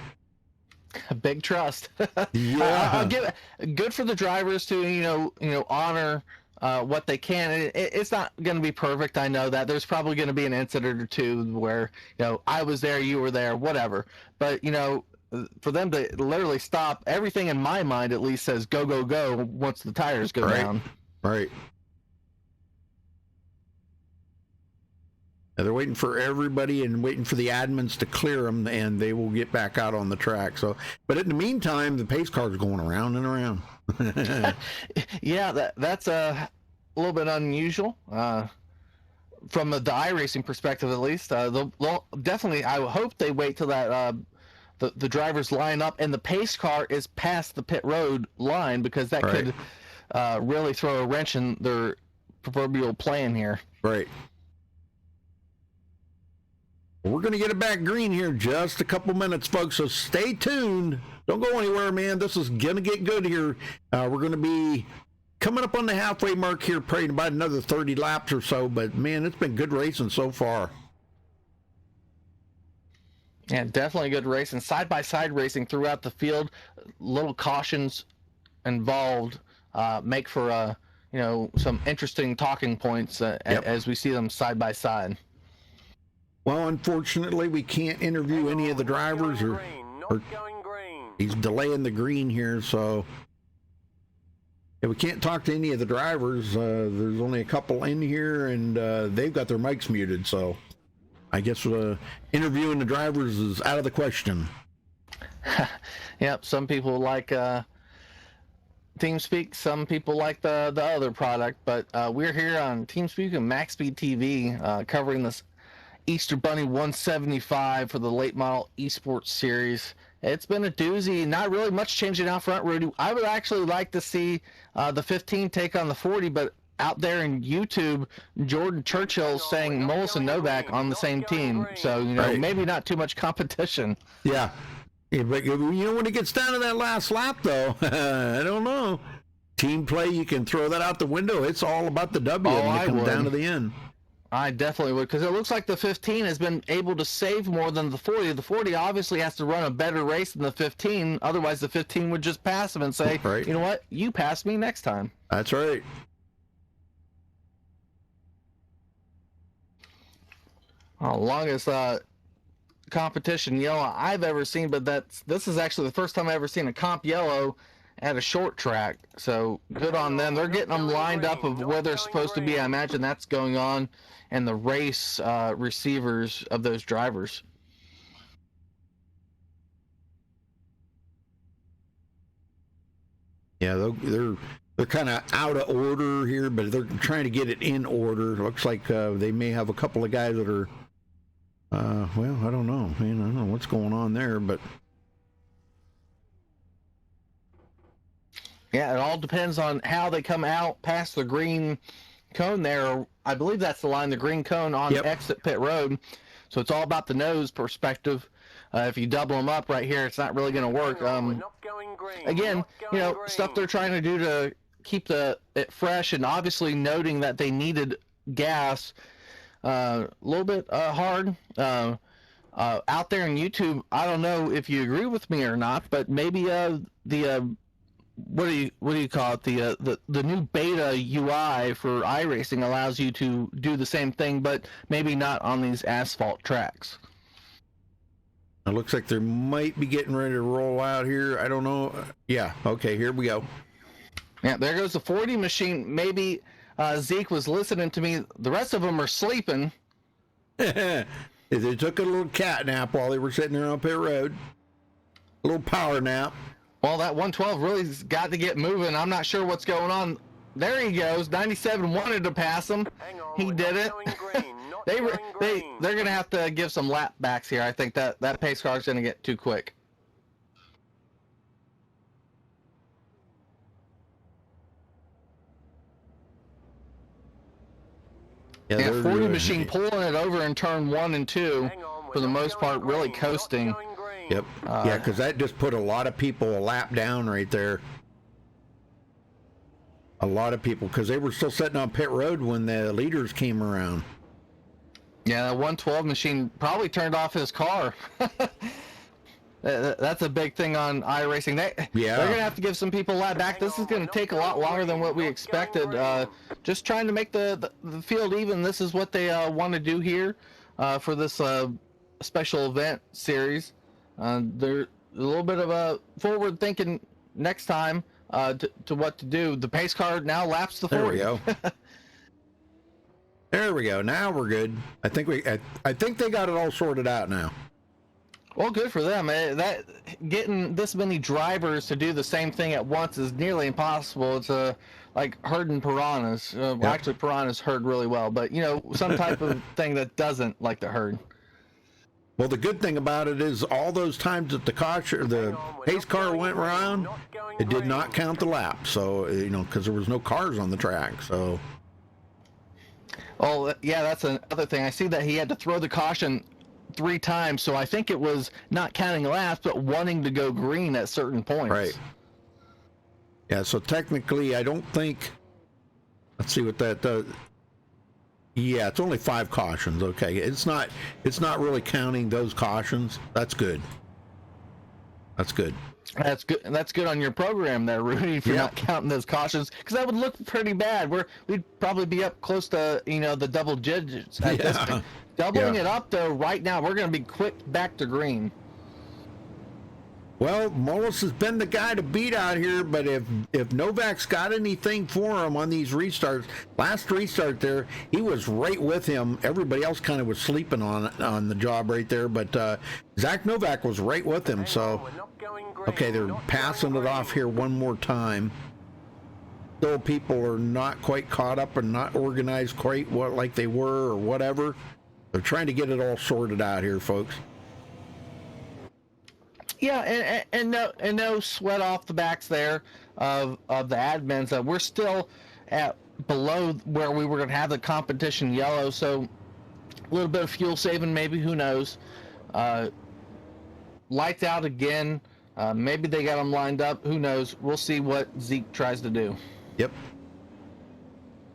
A big trust. Yeah. I'll give it good for the drivers to honor what they can. It's not going to be perfect. I know that there's probably going to be an incident or two where I was there, you were there, whatever. But for them to literally stop, everything in my mind at least says go go go once the tires go down. Right. They're waiting for everybody and waiting for the admins to clear them, and they will get back out on the track. So, but in the meantime, the pace cars are going around and around. Yeah, that's a little bit unusual from the iRacing perspective, at least. They'll definitely. I hope they wait till that the drivers line up and the pace car is past the pit road line, because that Right. could really throw a wrench in their proverbial plan here. Right. We're going to get it back green here in just a couple minutes, folks, so stay tuned. Don't go anywhere, man. This is going to get good here. We're going to be coming up on the halfway mark here, praying about another 30 laps or so, but, man, it's been good racing so far. Yeah, definitely good racing. Side-by-side racing throughout the field. Little cautions involved make for, some interesting talking points as we see them side-by-side. Well, unfortunately, we can't interview any of the drivers, or he's delaying the green here, so yeah, we can't talk to any of the drivers. There's only a couple in here, and they've got their mics muted, so I guess interviewing the drivers is out of the question. Yep, some people like TeamSpeak, some people like the other product, but we're here on TeamSpeak and MaxSpeedTV covering this Easter Bunny 175 for the late model esports series. It's been a doozy. Not really much changing out front, Rudy. I would actually like to see the 15 take on the 40, but out there in YouTube, Jordan Churchill saying Mullis and Novak on the same team. So, Right. maybe not too much competition. Yeah. Yeah, but when it gets down to that last lap, though, I don't know. Team play, you can throw that out the window. It's all about the W when it comes down to the end. I definitely would, because it looks like the 15 has been able to save more than the 40. The 40 obviously has to run a better race than the 15. Otherwise, the 15 would just pass him and say, Right. You know what? You pass me next time. That's right. Longest competition yellow I've ever seen, but this is actually the first time I've ever seen a comp yellow at a short track. So good on them. They're getting them lined up of where they're supposed to be. I imagine that's going on, and the race receivers of those drivers. Yeah, they're kind of out of order here, but they're trying to get it in order. Looks like they may have a couple of guys that are, well, I don't know. Man, I don't know what's going on there, but Yeah, it all depends on how they come out past the green cone there. I believe that's the line, the green cone on Yep. exit pit road. So it's all about the nose perspective. If you double them up right here, it's not really going to work. Again, stuff they're trying to do to keep it fresh, and obviously noting that they needed gas. A little bit hard. Out there in YouTube, I don't know if you agree with me or not, but maybe the what do you call it? The new beta UI for iRacing allows you to do the same thing, but maybe not on these asphalt tracks. it looks like they might be getting ready to roll out here. I don't know. Yeah, okay, here we go. Yeah, there goes the 40 machine. Maybe Zeke was listening to me. The rest of them are sleeping. They took a little cat nap while they were sitting there on pit road. A little power nap. Well, that 112 really's got to get moving. I'm not sure what's going on. There he goes. 97 wanted to pass him. He did it. They're going to have to give some lap backs here. I think that pace car is going to get too quick. Yeah, 40 machine pulling it over in turn 1 and 2 for the most part, really coasting. Yep. Yeah, because that just put a lot of people a lap down right there. A lot of people, because they were still sitting on pit road when the leaders came around. Yeah, that 112 machine probably turned off his car. That's a big thing on iRacing. They're going to have to give some people a lap back. This is going to take a lot longer than what we expected. Just trying to make the field even. This is what they want to do here for this special event series. They're a little bit of a forward thinking next time to what to do. The pace car now laps the 40. There we go. There we go. Now we're good. I think they got it all sorted out now. Well, good for them. That getting this many drivers to do the same thing at once is nearly impossible. It's like herding piranhas. Yep. Actually, piranhas herd really well, but some type of thing that doesn't like to herd. Well, the good thing about it is all those times that the pace car went around, it did not count the lap. So because there was no cars on the track. So. Oh yeah, that's another thing. I see that he had to throw the caution 3 times, so I think it was not counting laps, but wanting to go green at certain points. Right. Yeah, so technically, I don't think... Let's see what that does. Yeah, it's only 5 cautions. Okay, it's not really counting those cautions. That's good. That's good. That's good. That's good on your program there, Rudy, for not counting those cautions, because that would look pretty bad. We'd probably be up close to the double digits at this point. Doubling it up though, right now we're going to be quick back to green. Well, Mullis has been the guy to beat out here, but if Novak's got anything for him on these restarts, last restart there, he was right with him. Everybody else kind of was sleeping on the job right there, but Zach Novak was right with him. So, okay, they're passing it off here one more time. Still, people are not quite caught up and not organized quite like they were or whatever. They're trying to get it all sorted out here, folks. Yeah, and no sweat off the backs there of the admins. We're still at below where we were going to have the competition yellow, so a little bit of fuel saving, maybe, who knows. Lights out again. Maybe they got them lined up. Who knows? We'll see what Zeke tries to do. Yep.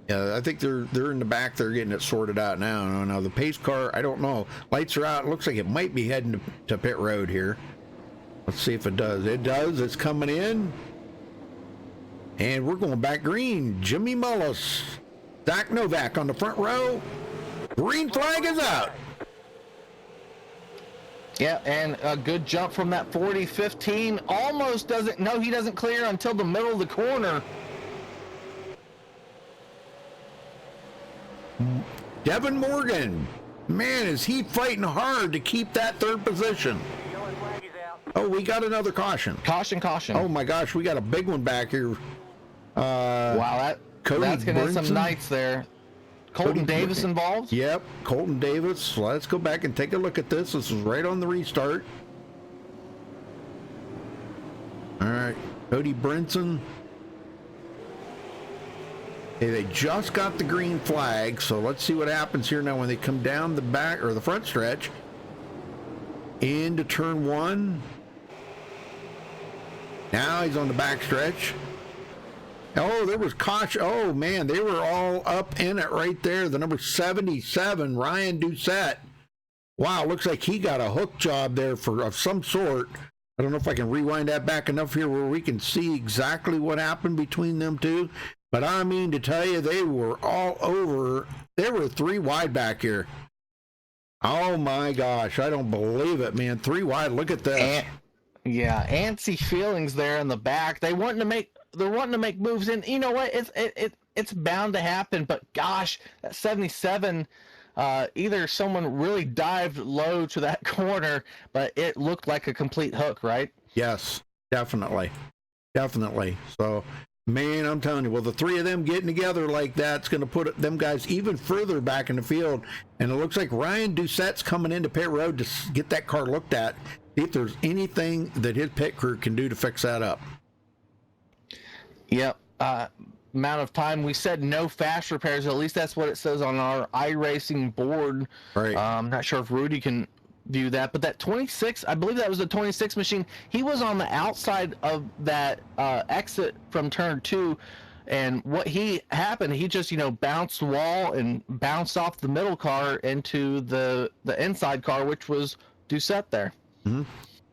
Yeah, I think they're in the back. They're getting it sorted out now. Now the pace car, I don't know. Lights are out. It looks like it might be heading to pit road here. Let's see if it does. It does. It's coming in. And we're going back green. Jimmy Mullis. Zach Novak on the front row. Green flag is out. Yeah, and a good jump from that 40-15. Almost doesn't. No, he doesn't clear until the middle of the corner. Devin Morgan. Man, is he fighting hard to keep that 3rd position. Oh, we got another caution. Caution. Oh my gosh, we got a big one back here. Wow, that's going to have some nights there. Colton Davis involved? Yep, Colton Davis. Let's go back and take a look at this. This is right on the restart. All right, Cody Brinson. Hey, they just got the green flag, so let's see what happens here now when they come down the back or the front stretch into turn 1. Now he's on the back stretch. Oh, there was caution. Oh, man, they were all up in it right there. The number 77, Ryan Doucette. Wow, looks like he got a hook job there of some sort. I don't know if I can rewind that back enough here where we can see exactly what happened between them two. But I mean to tell you, they were all over. They were 3 wide back here. Oh, my gosh. I don't believe it, man. 3 wide. Look at this. Yeah, antsy feelings there in the back. They're wanting to make moves, and you know what? It's bound to happen. But gosh, that 77, either someone really dived low to that corner, but it looked like a complete hook, right? Yes, definitely. So, man, I'm telling you, well, the 3 of them getting together like that's going to put them guys even further back in the field. And it looks like Ryan Doucette's coming into pit road to get that car looked at. See if there's anything that his pit crew can do to fix that up. Yep. Amount of time. We said no fast repairs. At least that's what it says on our iRacing board. Right. I'm not sure if Rudy can view that, but that 26, I believe that was a 26 machine. He was on the outside of that exit from turn 2. And what he just, bounced the wall and bounced off the middle car into the inside car, which was Doucette there. Mm-hmm.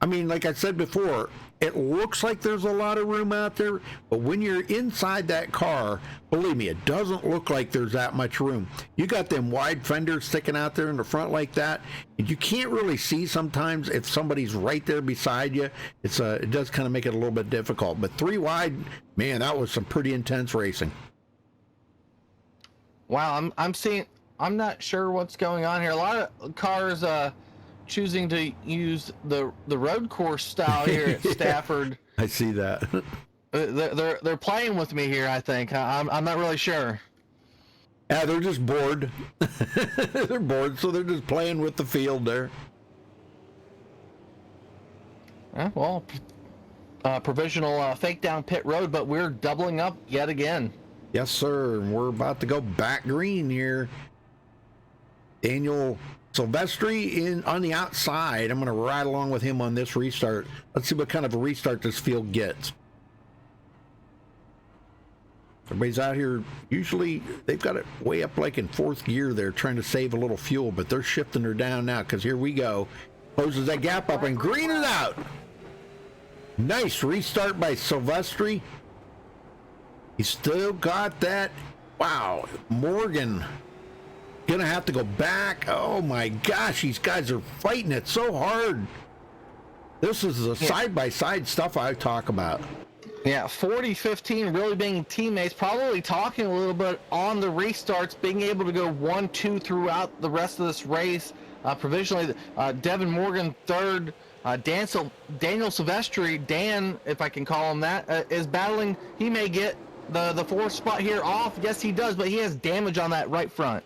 I mean, like I said before, it looks like there's a lot of room out there, but when you're inside that car, believe me, it doesn't look like there's that much room. You got them wide fenders sticking out there in the front like that, and you can't really see sometimes if somebody's right there beside you. It does kind of make it a little bit difficult. But 3 wide, man, that was some pretty intense racing. Wow, I'm seeing I'm not sure what's going on here. A lot of cars choosing to use the road course style here at Stafford. I see that. They're playing with me here. I think I'm not really sure. Yeah, they're just bored. They're bored, so they're just playing with the field there. Well, provisional fake down pit road, but we're doubling up yet again. Yes, sir. We're about to go back green here. Daniel Silvestri in on the outside. I'm going to ride along with him on this restart. Let's see what kind of a restart this field gets. Everybody's out here. Usually they've got it way up like in fourth gear. They're trying to save a little fuel, but they're shifting her down now because here we go. Closes that gap up and green it out. Nice restart by Silvestri. He's still got that. Wow. Morgan gonna have to go back. Oh my gosh, these guys are fighting it so hard. This is the side-by-side stuff I talk about. Yeah, 40-15 really being teammates, probably talking a little bit on the restarts, being able to go 1-2 throughout the rest of this race. Provisionally, Devin Morgan third, Daniel Silvestri, Dan, if I can call him that, is battling. He may get the fourth spot here off. Yes, he does, but he has damage on that right front.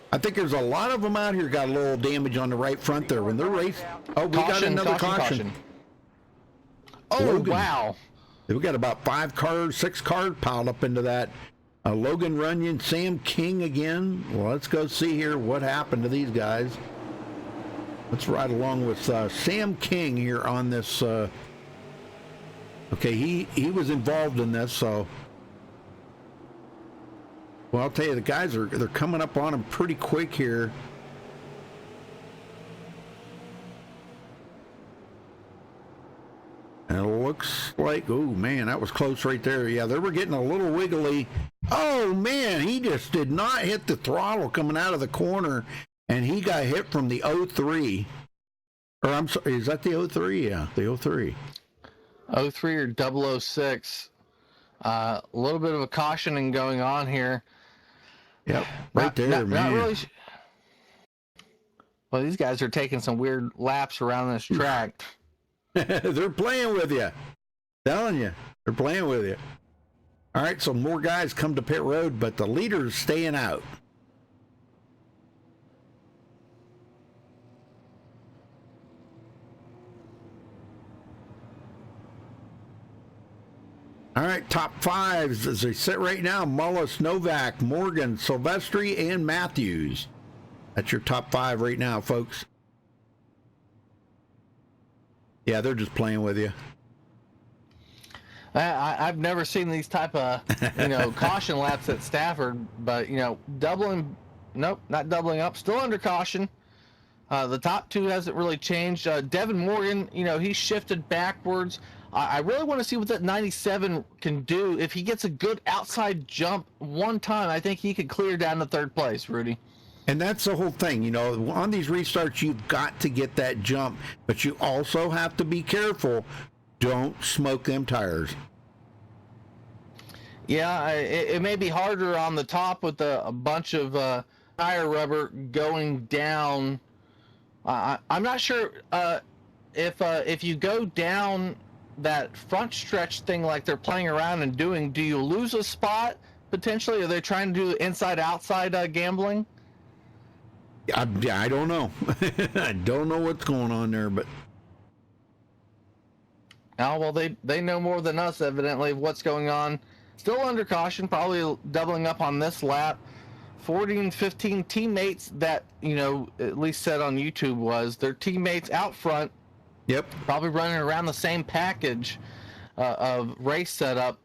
I think there's a lot of them out here got a little damage on the right front there when they're racing. Oh, we got another caution. Oh, Logan. wow. We got about 6 cars piled up into that. Logan Runyon, Sam King again. Well, let's go see here what happened to these guys. Let's ride along with Sam King here on this. Okay, he was involved in this, so. Well, I'll tell you, the guys they're coming up on him pretty quick here. And it looks like, oh man, that was close right there. Yeah, they were getting a little wiggly. Oh man, he just did not hit the throttle coming out of the corner, and he got hit from the 03. Or I'm sorry, is that the 03? Yeah, the 03. 03 or 006. A little bit of a cautioning going on here. Yep, right there, man. Not really. Well, these guys are taking some weird laps around this track. They're playing with you. Telling you, they're playing with you. All right, so more guys come to pit road, but the leader's staying out. All right, top fives as they sit right now: Mullis, Novak, Morgan, Silvestri, and Matthews. That's your top 5 right now, folks. Yeah, they're just playing with you. I've never seen these type of, caution laps at Stafford, but, doubling, nope, not doubling up, still under caution. The top 2 hasn't really changed. Devin Morgan, he shifted backwards. I really want to see what that 97 can do. If he gets a good outside jump one time, I think he could clear down to 3rd place, Rudy. And that's the whole thing, on these restarts, you've got to get that jump, but you also have to be careful. Don't smoke them tires. Yeah, it may be harder on the top with a bunch of tire rubber going down. I'm not sure if you go down that front stretch thing like they're playing around and doing, do you lose a spot potentially? Are they trying to do inside-outside gambling? I don't know. I don't know what's going on there, but. Oh, well, they know more than us, evidently, of what's going on. Still under caution, probably doubling up on this lap. 40 and 15 teammates that, at least said on YouTube was their teammates out front. Yep. Probably running around the same package of race setup.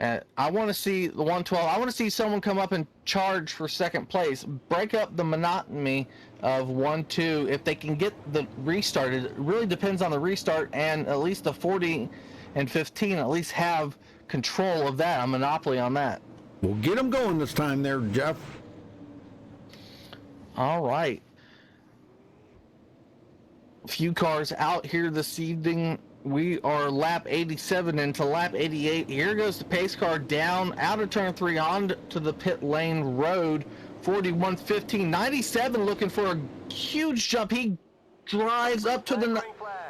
I want to see the 112. I want to see someone come up and charge for 2nd place. Break up the monotony of 1-2. If they can get the restarted, it really depends on the restart, and at least the 40 and 15 at least have control of that, a monopoly on that. We'll get them going this time there, Jeff. All right. A few cars out here this evening we are lap 87 into lap 88. Here goes the pace car down out of turn 3 on to the pit lane road. 41.15, 97 looking for a huge jump. He drives up to the,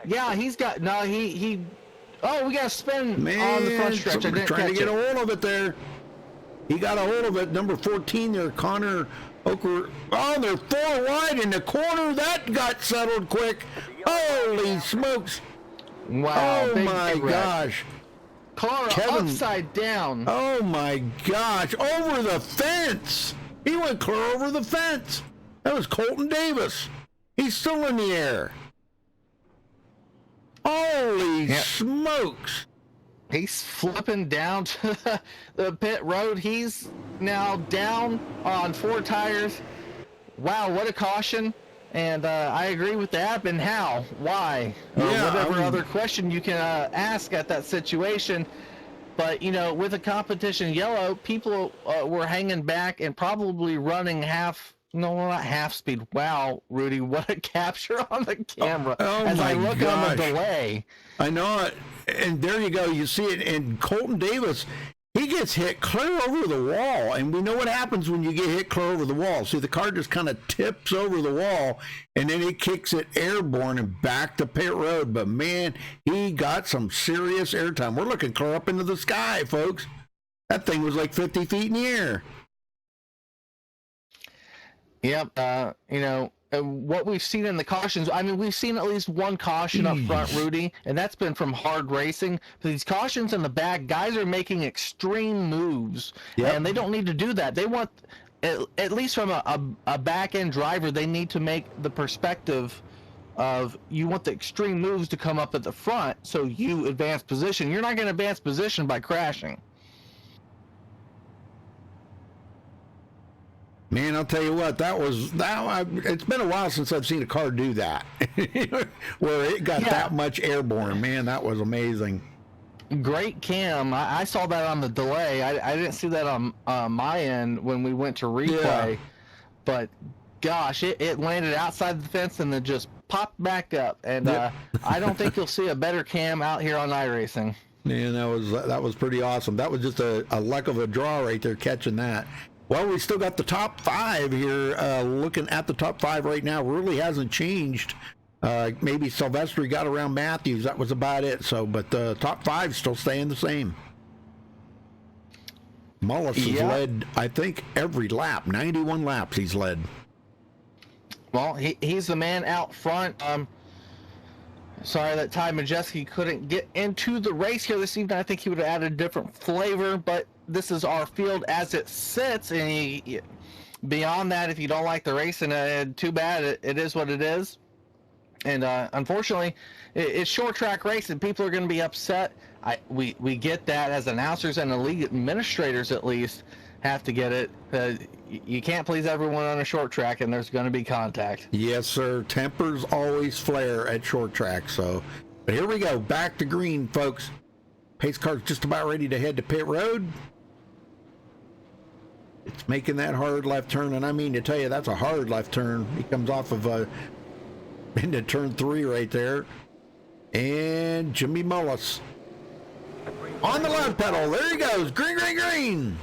yeah, he's got, no, he oh, we got a spin on the front stretch. I didn't trying to catch get it. a hold of it there. He got a hold of it. Number 14 there, Connor Oker. Oh, they're 4 wide in the corner. That got settled quick. Holy smokes. Wow. Oh big my wreck. gosh. Car Kevin- upside down. Oh my gosh. Over the fence. He went clear over the fence. That was Colton Davis. He's still in the air. Holy Yep. smokes. He's flipping down to the pit road. He's now down on 4 tires. Wow, what a caution. And I agree with that. And how? Why? Yeah, whatever I mean- other question you can ask at that situation. But, you know, with the competition yellow, people were hanging back and probably running not half speed. Wow, Rudy, what a capture on the camera. Oh as I my look on the gosh. delay. I know it. And there you go. You see it. And Colton Davis, he gets hit clear over the wall. And we know what happens when you get hit clear over the wall. See, the car just kind of tips over the wall, and then it kicks it airborne and back to pit road. But, man, he got some serious airtime. We're looking clear up into the sky, folks. That thing was like 50 feet in the air. Yep. You know, what we've seen in the cautions, I mean, we've seen at least one caution up front, Rudy, and that's been from hard racing. These cautions in the back, guys are making extreme moves, Yep. and they don't need to do that. They want, at least from a back-end driver, they need to make the perspective of you want the extreme moves to come up at the front so you advance position. You're not going to advance position by crashing. Man, I'll tell you what, it's been a while since I've seen a car do that, where it got that much airborne. Man, that was amazing. Great cam. I saw that on the delay. I didn't see that on my end when we went to replay. Yeah. But gosh, it landed outside the fence and then just popped back up. And Yep. I don't think you'll see a better cam out here on iRacing. Man, that was pretty awesome. That was just a luck of a draw right there, catching that. Well, we still got the top 5 here. Looking at the top 5 right now, really hasn't changed. Maybe Silvestri got around Matthews. That was about it. So, but the top 5 still staying the same. Mullis has led, I think, every lap. 91 laps he's led. Well, he's the man out front. Sorry that Ty Majeski couldn't get into the race here this evening. I think he would have added a different flavor, but this is our field as it sits. And beyond that, if you don't like the racing, too bad. It is what it is. And unfortunately, it's short track racing. People are going to be upset. We get that as announcers and the league administrators, at least, have to get it. You can't please everyone on a short track, and there's going to be contact. Yes, sir. Tempers always flare at short track. So, but here we go. Back to green, folks. Pace car's just about ready to head to pit road. It's making that hard left turn, and I mean to tell you, that's a hard left turn. He comes off of into turn 3 right there. And Jimmy Mullis on the left pedal. There he goes. Green, green, green.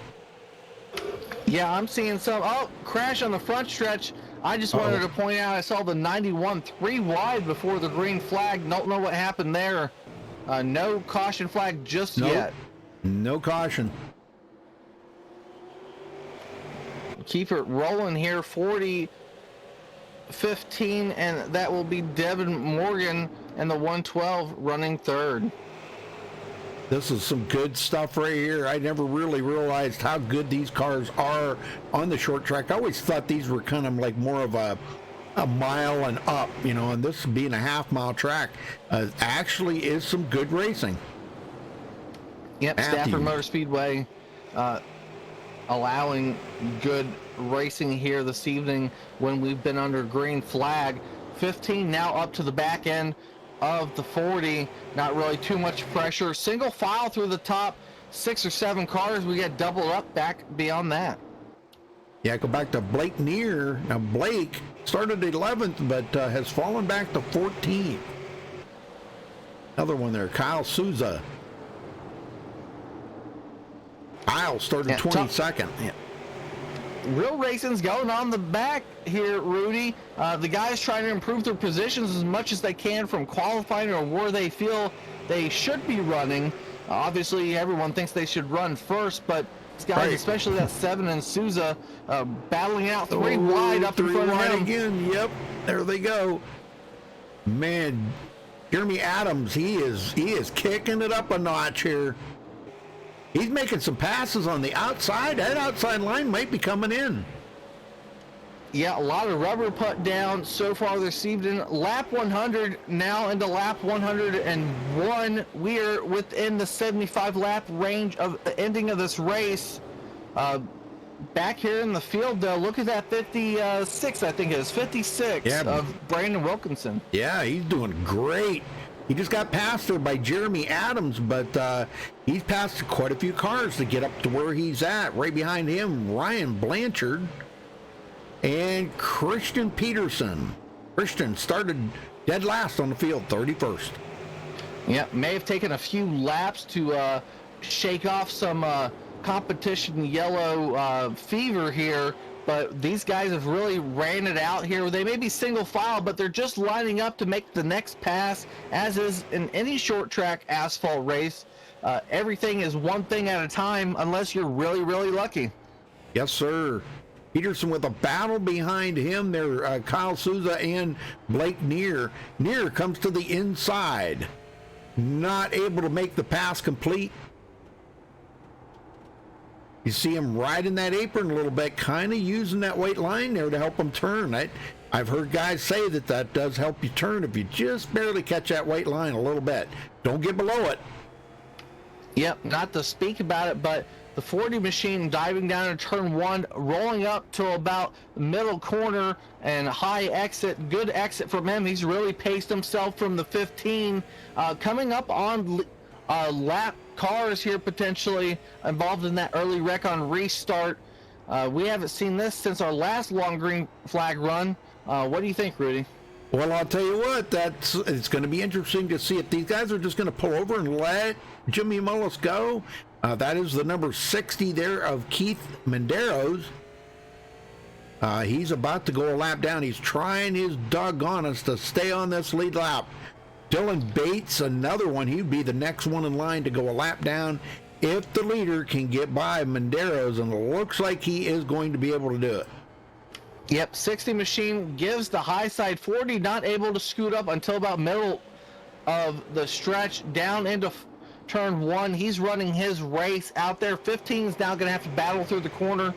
Yeah, I'm seeing some. Oh, crash on the front stretch. I just wanted to point out I saw the 91 3 wide before the green flag. Don't know what happened there. No caution flag just yet. No caution. Keep it rolling here. 40-15, and that will be Devin Morgan and the 112 running third. This is some good stuff right here. I never really realized how good these cars are on the short track. I always thought these were kind of like more of a mile and up, you know, and this being a half-mile track actually is some good racing. Yep, Stafford Motor Speedway allowing good racing here this evening when we've been under green flag. 15 now up to the back end of the 40. Not really too much pressure. Single file through the top 6 or 7 cars. We get doubled up back beyond that. Yeah, go back to Blake Neer. Now Blake started 11th, but has fallen back to 14th. Another one there, Kyle Souza. Kyle started 22nd. Yeah. Real racing's going on the back here, Rudy. The guys trying to improve their positions as much as they can from qualifying or where they feel they should be running. Obviously, everyone thinks they should run first, but these guys, especially that 7 and Souza, battling out three wide up in front of him. Again. Yep, there they go. Man, Jeremy Adams, he is kicking it up a notch here. He's making some passes on the outside. That outside line might be coming in. Yeah, a lot of rubber put down so far this evening. Lap 100 now into lap 101. We are within the 75 lap range of the ending of this race. Back here in the field, though, look at that 56, I think it is, 56 of Brandon Wilkinson. Yeah, he's doing great. He just got passed there by Jeremy Adams, but he's passed quite a few cars to get up to where he's at. Right behind him, Ryan Blanchard and Christian Peterson. Christian started dead last on the field, 31st. Yeah, may have taken a few laps to shake off some competition yellow fever here, but these guys have really ran it out here. They may be single file, but they're just lining up to make the next pass, as is in any short track asphalt race. Everything is one thing at a time, unless you're really, really lucky. Yes, sir. Peterson with a battle behind him there, Kyle Souza and Blake Neer. Neer comes to the inside, not able to make the pass complete. You see him riding that apron a little bit, kind of using that white line there to help him turn. I've heard guys say that does help you turn if you just barely catch that white line a little bit. Don't get below it. Yep, not to speak about it, but the 40 machine diving down in turn 1, rolling up to about the middle corner and high exit. Good exit from him. He's really paced himself from the 15. Coming up on lap cars here potentially involved in that early wreck on restart. We haven't seen this since our last long green flag run. What do you think, Rudy? Well, I'll tell you what, it's going to be interesting to see if these guys are just going to pull over and let Jimmy Mullis go. That is the number 60 there of Keith Menderos. He's about to go a lap down. He's trying his doggonest to stay on this lead lap. Dylan Bates, another one. He'd be the next one in line to go a lap down if the leader can get by Menderos, and it looks like he is going to be able to do it. Yep, 60 machine gives the high side. 40 not able to scoot up until about middle of the stretch down into turn 1. He's running his race out there. 15 is now going to have to battle through the corner,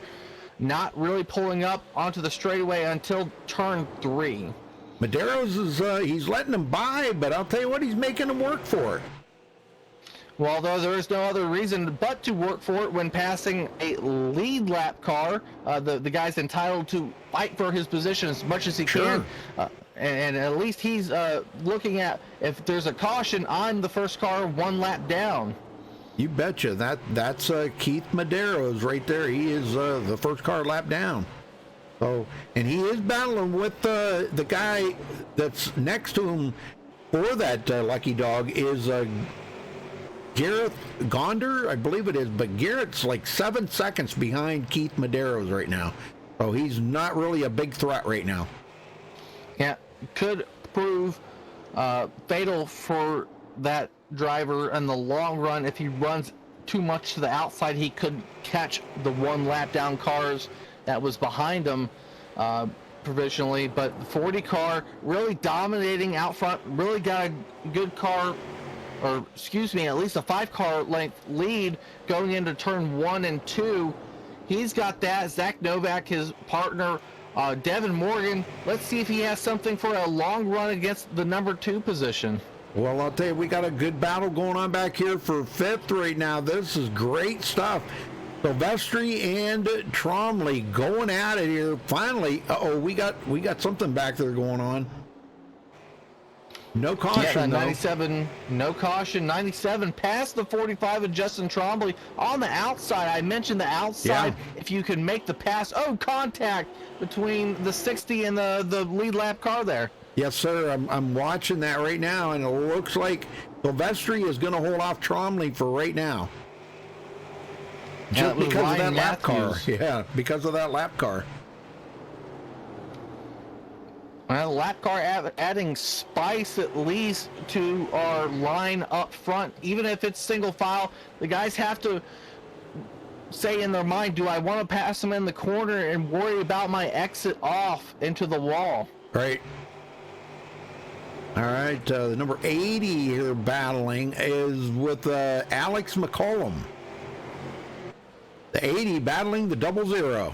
not really pulling up onto the straightaway until turn 3. Medeiros is he's letting him by, but I'll tell you what, he's making him work for it. Well, though, there is no other reason but to work for it when passing a lead lap car. The guy's entitled to fight for his position as much as he can. And at least he's looking at if there's a caution on the first car 1 lap down. You betcha. That's Keith Medeiros right there. He is the first car lap down. So, and he is battling with the guy that's next to him for that lucky dog is Garrett Gonder, I believe it is, but Garrett's like 7 seconds behind Keith Medeiros right now. So he's not really a big threat right now. Yeah, could prove fatal for that driver in the long run. If he runs too much to the outside, he could catch the 1 lap down cars that was behind him provisionally. But the 40 car really dominating out front, really got a good car, or excuse me, at least a 5 car length lead going into turn 1 and 2. He's got that. Zach Novak, his partner, Devin Morgan. Let's see if he has something for a long run against the number 2 position. Well, I'll tell you, we got a good battle going on back here for 5th right now. This is great stuff. Silvestri and Tromley going at it here. Finally, we got something back there going on. No caution, 97, no caution. 97 past the 45 of Justin Trombley on the outside. I mentioned the outside. Yeah. If you can make the pass, contact between the 60 and the lead lap car there. Yes, sir. I'm watching that right now, and it looks like Silvestri is going to hold off Tromley for right now. Just with because of that Ryan lap car. Matthews. Yeah, because of that lap car. Well, lap car adding spice at least to our line up front. Even if it's single file, the guys have to say in their mind, do I want to pass them in the corner and worry about my exit off into the wall? Right. All right, the number 80 here battling is with Alex McCollum. The 80 battling the 00.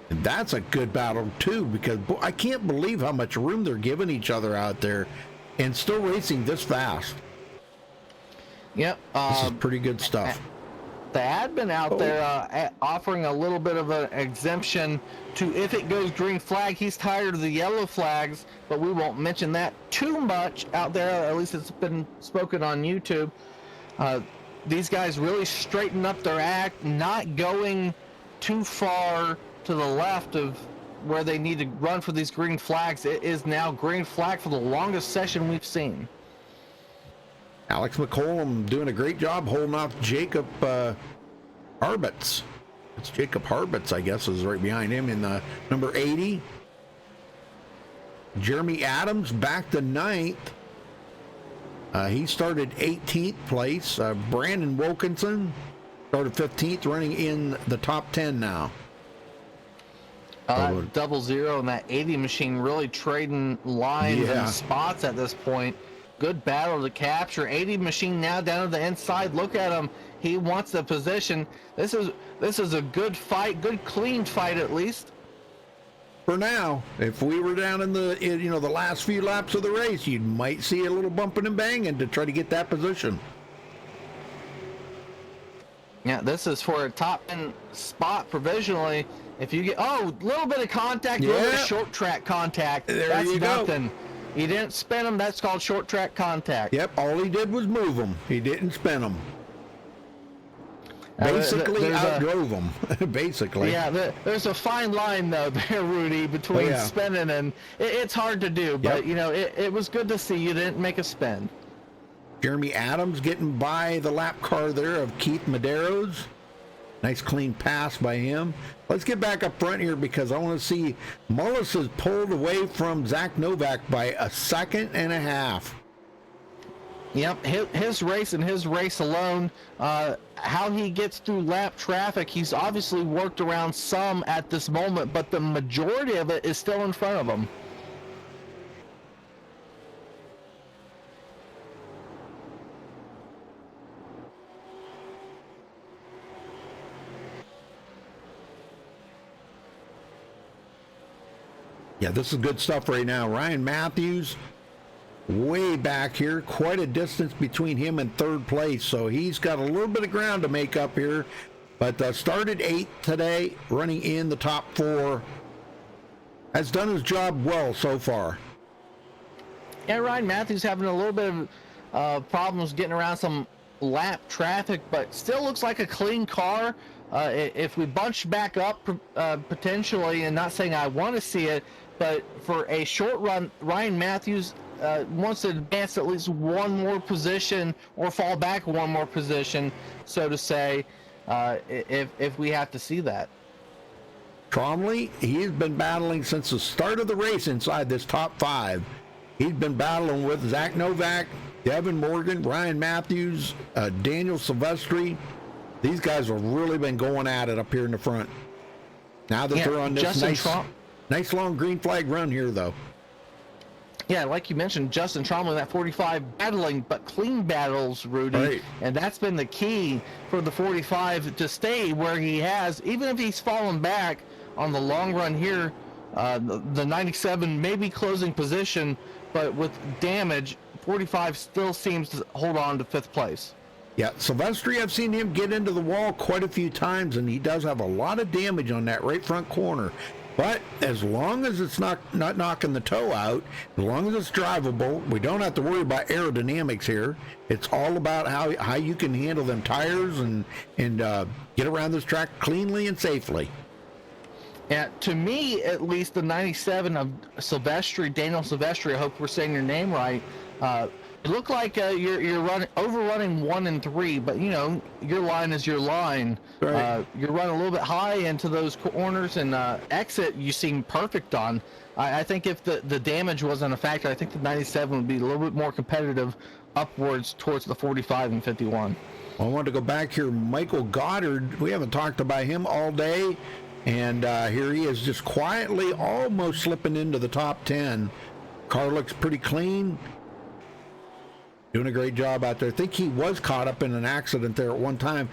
And that's a good battle, too, because I can't believe how much room they're giving each other out there and still racing this fast. Yep. This is pretty good stuff. The admin out there offering a little bit of an exemption to if it goes green flag. He's tired of the yellow flags, but we won't mention that too much out there. At least it's been spoken on YouTube. These guys really straighten up their act, not going too far to the left of where they need to run for these green flags. It is now green flag for the longest session we've seen. Alex McCollum doing a great job holding off Jacob Harbitz. It's Jacob Harbitz, I guess, is right behind him in the number 80. Jeremy Adams back to 9th. He started 18th place. Brandon Wilkinson started 15th, running in the top 10 now. 00 and that 80 machine really trading lines and spots at this point. Good battle to capture. 80 machine now down to the inside. Look at him. He wants the position. This is a good fight, good clean fight at least. For now, if we were down in the last few laps of the race, you might see a little bumping and banging to try to get that position. Yeah, this is for a top 10 spot provisionally. If you get a little bit of contact, a little bit of short track contact, that's nothing. Go. You didn't spin them, that's called short track contact. Yep, all he did was move them. He didn't spin them. Basically outdrove them. Basically. Yeah, there's a fine line though there, Rudy, between spinning and it's hard to do, but it was good to see you didn't make a spin. Jeremy Adams getting by the lap car there of Keith Medeiros. Nice clean pass by him. Let's get back up front here because I want to see Mullis is pulled away from Zach Novak by a second and a half. Yep, his race and his race alone, how he gets through lap traffic, he's obviously worked around some at this moment, but the majority of it is still in front of him. Yeah, this is good stuff right now. Ryan Matthews way back here, quite a distance between him and third place, so he's got a little bit of ground to make up here, but started 8th today, running in the top 4. Has done his job well so far. Yeah, Ryan Matthews having a little bit of problems getting around some lap traffic, but still looks like a clean car. If we bunch back up potentially, and not saying I want to see it, but for a short run, Ryan Matthews wants to advance at least one more position or fall back one more position, so to say, if we have to see that. Tromley, he's been battling since the start of the race inside this top 5. He's been battling with Zach Novak, Devin Morgan, Ryan Matthews, Daniel Silvestri. These guys have really been going at it up here in the front. Now that they're on this nice long green flag run here, though. Yeah, like you mentioned, Justin Tromley, that 45 battling, but clean battles, Rudy. Right. And that's been the key for the 45 to stay where he has, even if he's fallen back on the long run here. The 97 may be closing position, but with damage, 45 still seems to hold on to 5th place. Yeah, Silvestri, I've seen him get into the wall quite a few times, and he does have a lot of damage on that right front corner. But as long as it's not knocking the toe out, as long as it's drivable, we don't have to worry about aerodynamics here. It's all about how you can handle them tires and get around this track cleanly and safely. Yeah, to me, at least, the 97 of Silvestri, Daniel Silvestri, I hope we're saying your name right. It looked like you're overrunning 1 and 3, but you know your line is your line. Right. You're running a little bit high into those corners, and exit you seem perfect on. I think if the damage wasn't a factor, I think the 97 would be a little bit more competitive upwards towards the 45 and 51. I want to go back here. Michael Goddard, we haven't talked about him all day, and here he is just quietly almost slipping into the top 10. Car looks pretty clean. Doing a great job out there. I think he was caught up in an accident there at one time.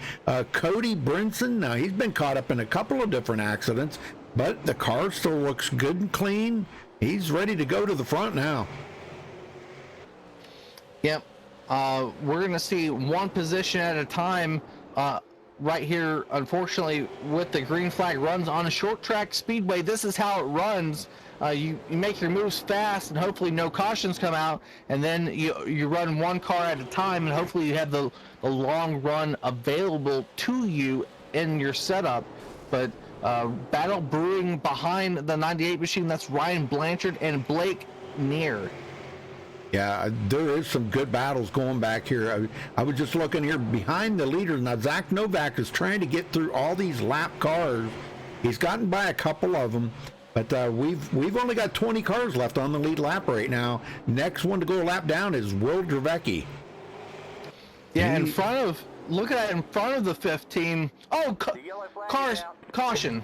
Cody Brinson, now he's been caught up in a couple of different accidents, but the car still looks good and clean. He's ready to go to the front now. Yep. We're going to see one position at a time right here, unfortunately, with the green flag runs on a short track speedway. This is how it runs. You make your moves fast, and hopefully no cautions come out, and then you run one car at a time, and hopefully you have the long run available to you in your setup. But battle brewing behind the 98 machine. That's Ryan Blanchard and Blake Neer. Yeah, there is some good battles going back here. I was just looking here behind the leaders. Now, Zach Novak is trying to get through all these lap cars. He's gotten by a couple of them, but we've only got 20 cars left on the lead lap right now. Next one to go a lap down is Will Dravecki. Yeah, in front of, look at that, in front of the 15. Oh, cars, caution.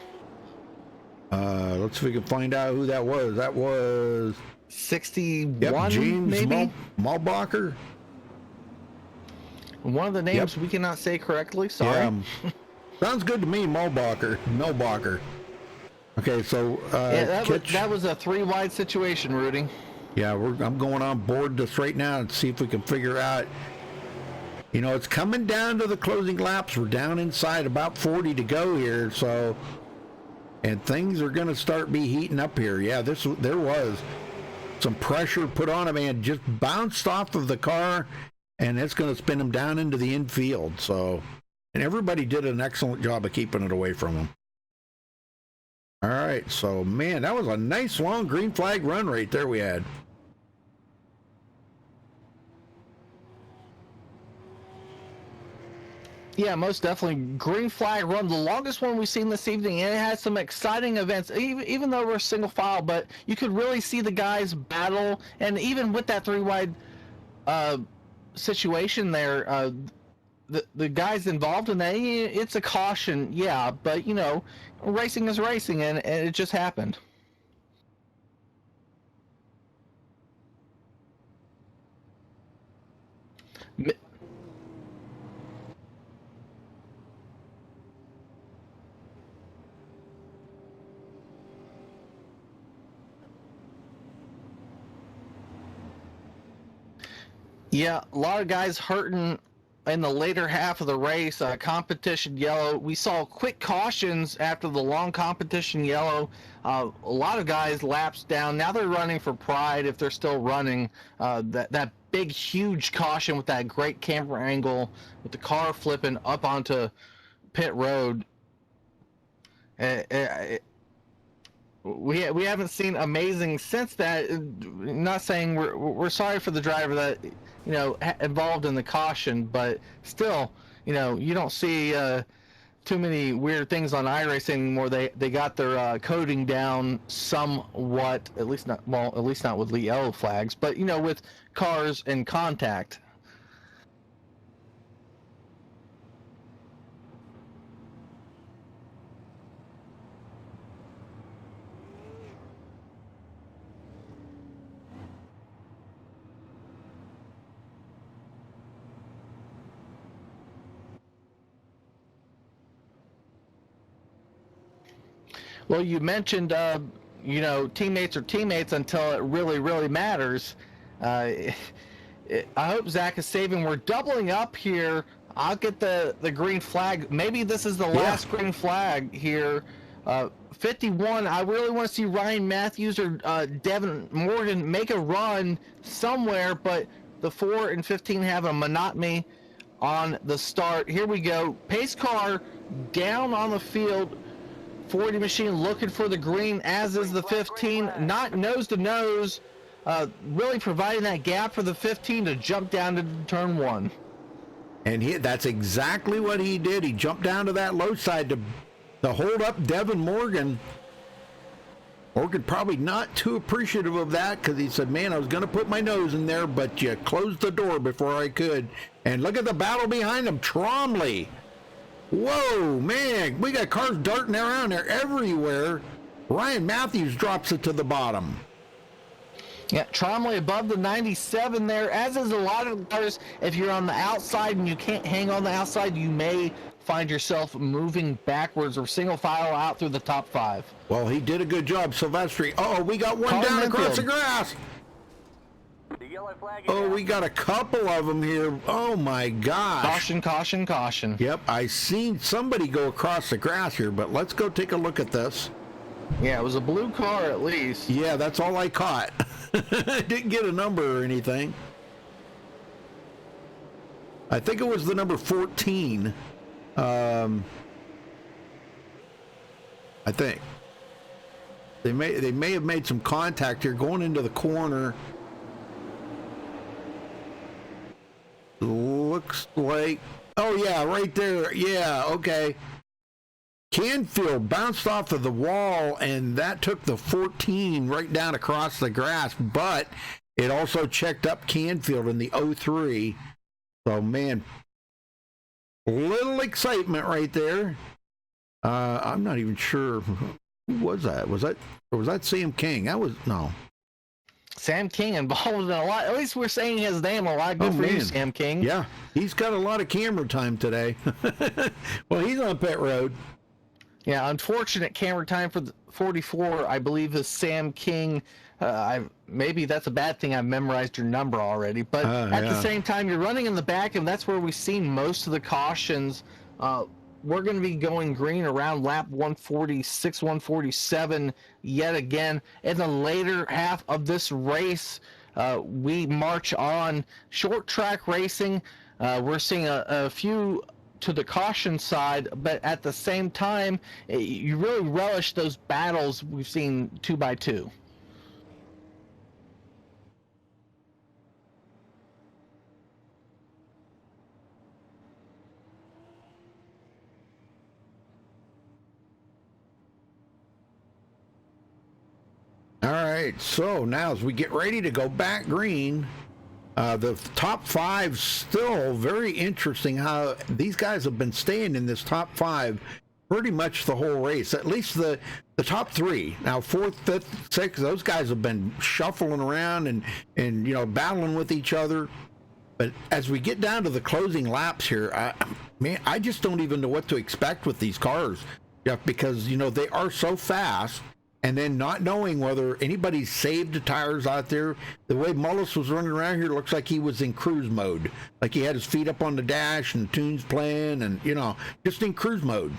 Let's see if we can find out who that was. That was 61, James maybe? Malbacher. One of the names we cannot say correctly. Sorry. Yeah, sounds good to me, Melbacher. Okay, so yeah, that was a 3 wide situation, Rudy. Yeah, I'm going on board this right now and see if we can figure out. You know, it's coming down to the closing laps. We're down inside about 40 to go here, so, and things are going to start be heating up here. Yeah, there was some pressure put on him and just bounced off of the car, and it's going to spin him down into the infield. So, and everybody did an excellent job of keeping it away from him. All right, so man, that was a nice long green flag run right there we had. Yeah, most definitely. Green flag run, the longest one we've seen this evening, and it had some exciting events, even though we're single file, but you could really see the guys battle, and even with that 3 wide situation there, the guys involved in that, it's a caution, yeah, but you know, racing is racing, and it just happened. Yeah, a lot of guys hurting in the later half of the race. Competition yellow. We saw quick cautions after the long competition yellow. A lot of guys lapsed down. Now they're running for pride if they're still running. That big, huge caution with that great camera angle with the car flipping up onto pit road. We haven't seen amazing since that. Not saying we're sorry for the driver that involved in the caution, but still, you don't see too many weird things on iRacing anymore. They got their coding down somewhat, at least not with the yellow flags, but with cars in contact. Well, you mentioned, teammates are teammates until it really, really matters. I hope Zach is saving. We're doubling up here. I'll get the green flag. Maybe this is the last green flag here. 51, I really want to see Ryan Matthews or Devin Morgan make a run somewhere, but the 4 and 15 have a monotony on the start. Here we go. Pace car down on the field. 40 machine looking for the green, as is the 15. Not nose to nose, really providing that gap for the 15 to jump down to turn 1. And that's exactly what he did. He jumped down to that low side to hold up Devin Morgan. Morgan probably not too appreciative of that, because he said, man, I was going to put my nose in there, but you closed the door before I could. And look at the battle behind him. Tromley. Whoa, man. We got cars darting around there everywhere. Ryan Matthews drops it to the bottom. Yeah, Tromley above the 97 there, as is a lot of cars. If you're on the outside and you can't hang on the outside, you may find yourself moving backwards or single file out through the top 5. Well, he did a good job, Silvestri. Oh, we got one Colin down across Linfield. the grass. The yellow flag is Oh, out. we got a couple of them here. Oh, my gosh. Caution, caution, caution. Yep, I seen somebody go across the grass here, but let's go take a look at this. Yeah, it was a blue car at least. Yeah, that's all I caught. I didn't get a number or anything. I think it was the number 14. I think they may have made some contact here going into the corner. Looks like, oh yeah, right there. Yeah, okay. Canfield bounced off of the wall, and that took the 14 right down across the grass, but it also checked up Canfield in the 03. So, man, little excitement right there. I'm not even sure. Who was that? Was that Sam King? No. Sam King involved in a lot. At least we're saying his name a lot. Good for you, Sam King. Yeah, he's got a lot of camera time today. Well, he's on pit road. Yeah, unfortunate camera time for the 44, I believe, is Sam King. Maybe that's a bad thing. I've memorized your number already. But at the same time, you're running in the back, and that's where we've seen most of the cautions. We're going to be going green around lap 146, 147 yet again. In the later half of this race, we march on. Short track racing, we're seeing a few to the caution side, but at the same time, you really relish those battles we've seen 2x2. All right, so now as we get ready to go back green, the top 5 still very interesting how these guys have been staying in this top 5 pretty much the whole race, at least the top 3. Now 4th, 5th, 6th, those guys have been shuffling around and you know, battling with each other. But as we get down to the closing laps here, I just don't even know what to expect with these cars, Jeff, because you know they are so fast. And then not knowing whether anybody's saved the tires out there. The way Mullis was running around here, looks like he was in cruise mode. Like he had his feet up on the dash and the tunes playing and, you know, just in cruise mode.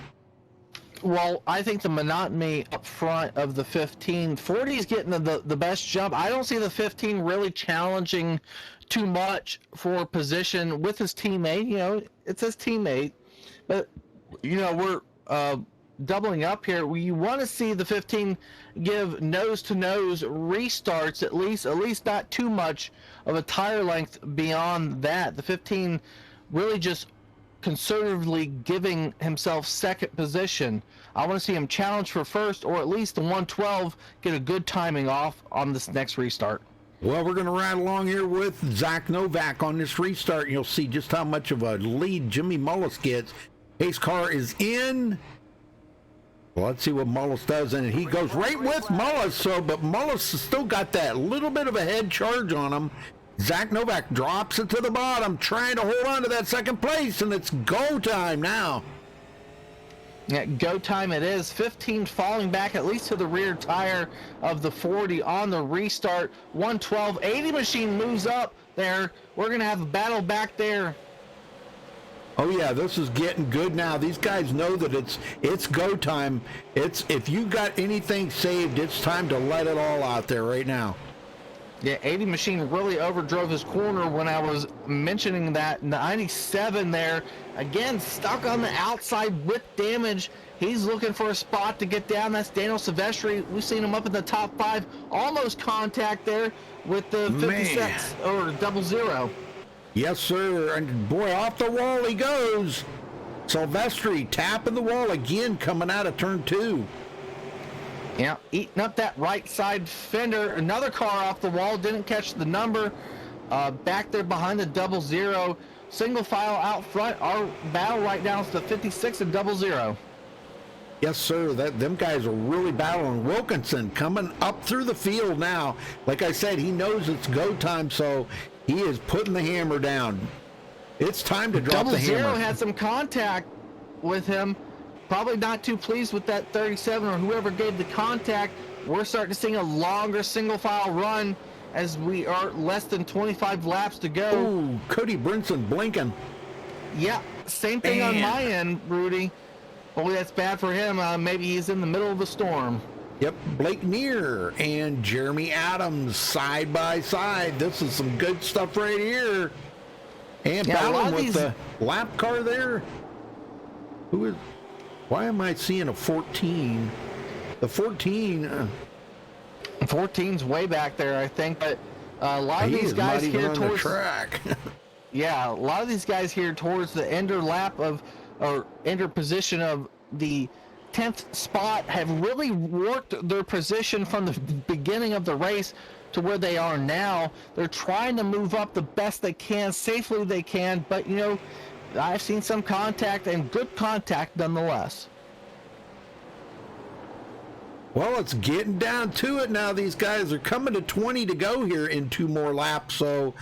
Well, I think the monotony up front of the 15, 40 is getting the best jump. I don't see the 15 really challenging too much for position with his teammate. You know, it's his teammate. But, you know, we're doubling up here. We want to see the 15 give nose-to-nose restarts, at least not too much of a tire length beyond that. The 15 really just conservatively giving himself second position. I want to see him challenge for first, or at least the 112 get a good timing off on this next restart. Well, we're going to ride along here with Zach Novak on this restart, and you'll see just how much of a lead Jimmy Mullis gets. Pace car is in. Well, let's see what Mullis does, and he goes right with Mullis, but Mullis has still got that little bit of a head charge on him. Zach Novak drops it to the bottom, trying to hold on to that second place, and it's go time now. Yeah, go time it is. 15 falling back at least to the rear tire of the 40 on the restart. 112, 80 machine moves up there. We're going to have a battle back there. Oh yeah, this is getting good now. These guys know that it's go time. It's if you got anything saved, it's time to let it all out there right now. Yeah, 80 Machine really overdrove his corner when I was mentioning that. 97 there, again, stuck on the outside with damage. He's looking for a spot to get down. That's Daniel Silvestri. We've seen him up in the top 5. Almost contact there with the 56 or 00. Yes, sir. And boy, off the wall he goes. Silvestri tapping the wall again, coming out of turn 2. Yeah, eating up that right side fender. Another car off the wall, didn't catch the number. Back there behind the 00. Single file out front. Our battle right now is the 56 and 00. Yes, sir. Them guys are really battling. Wilkinson coming up through the field now. Like I said, he knows it's go time, so he is putting the hammer down. It's time to drop the hammer. 00 had some contact with him. Probably not too pleased with that 37 or whoever gave the contact. We're starting to see a longer single file run as we are less than 25 laps to go. Ooh, Cody Brinson blinking. Yeah, same thing on my end, Rudy. Boy, that's bad for him. Maybe he's in the middle of a storm. Yep, Blake Neer and Jeremy Adams side by side. This is some good stuff right here. And Yeah, battling with the lap car there. Who is? Why am I seeing a 14? The 14. 14's way back there, I think. But a lot of He these is guys not even here on towards the track. Yeah, a lot of these guys here towards the ender lap of, or ender position of the 10th spot have really worked their position from the beginning of the race to where they are now. They're trying to move up the best they can, safely they can, but you know, I've seen some contact and good contact nonetheless. Well, it's getting down to it now. These guys are coming to 20 to go here in 2 more laps. So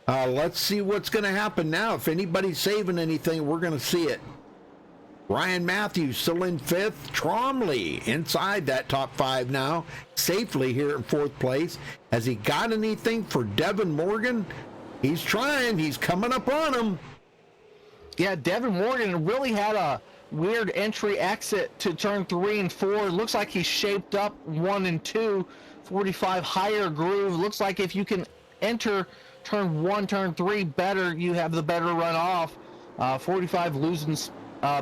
let's see what's going to happen now. If anybody's saving anything, we're going to see it. Ryan Matthews still in 5th. Tromley inside that top 5 now, safely here in 4th place. Has he got anything for Devin Morgan? He's trying. He's coming up on him. Yeah, Devin Morgan really had a weird entry exit to turn 3 and 4. Looks like he's shaped up 1 and 2. 45 higher groove. Looks like if you can enter turn 1, turn 3 better, you have the better run off. 45 losing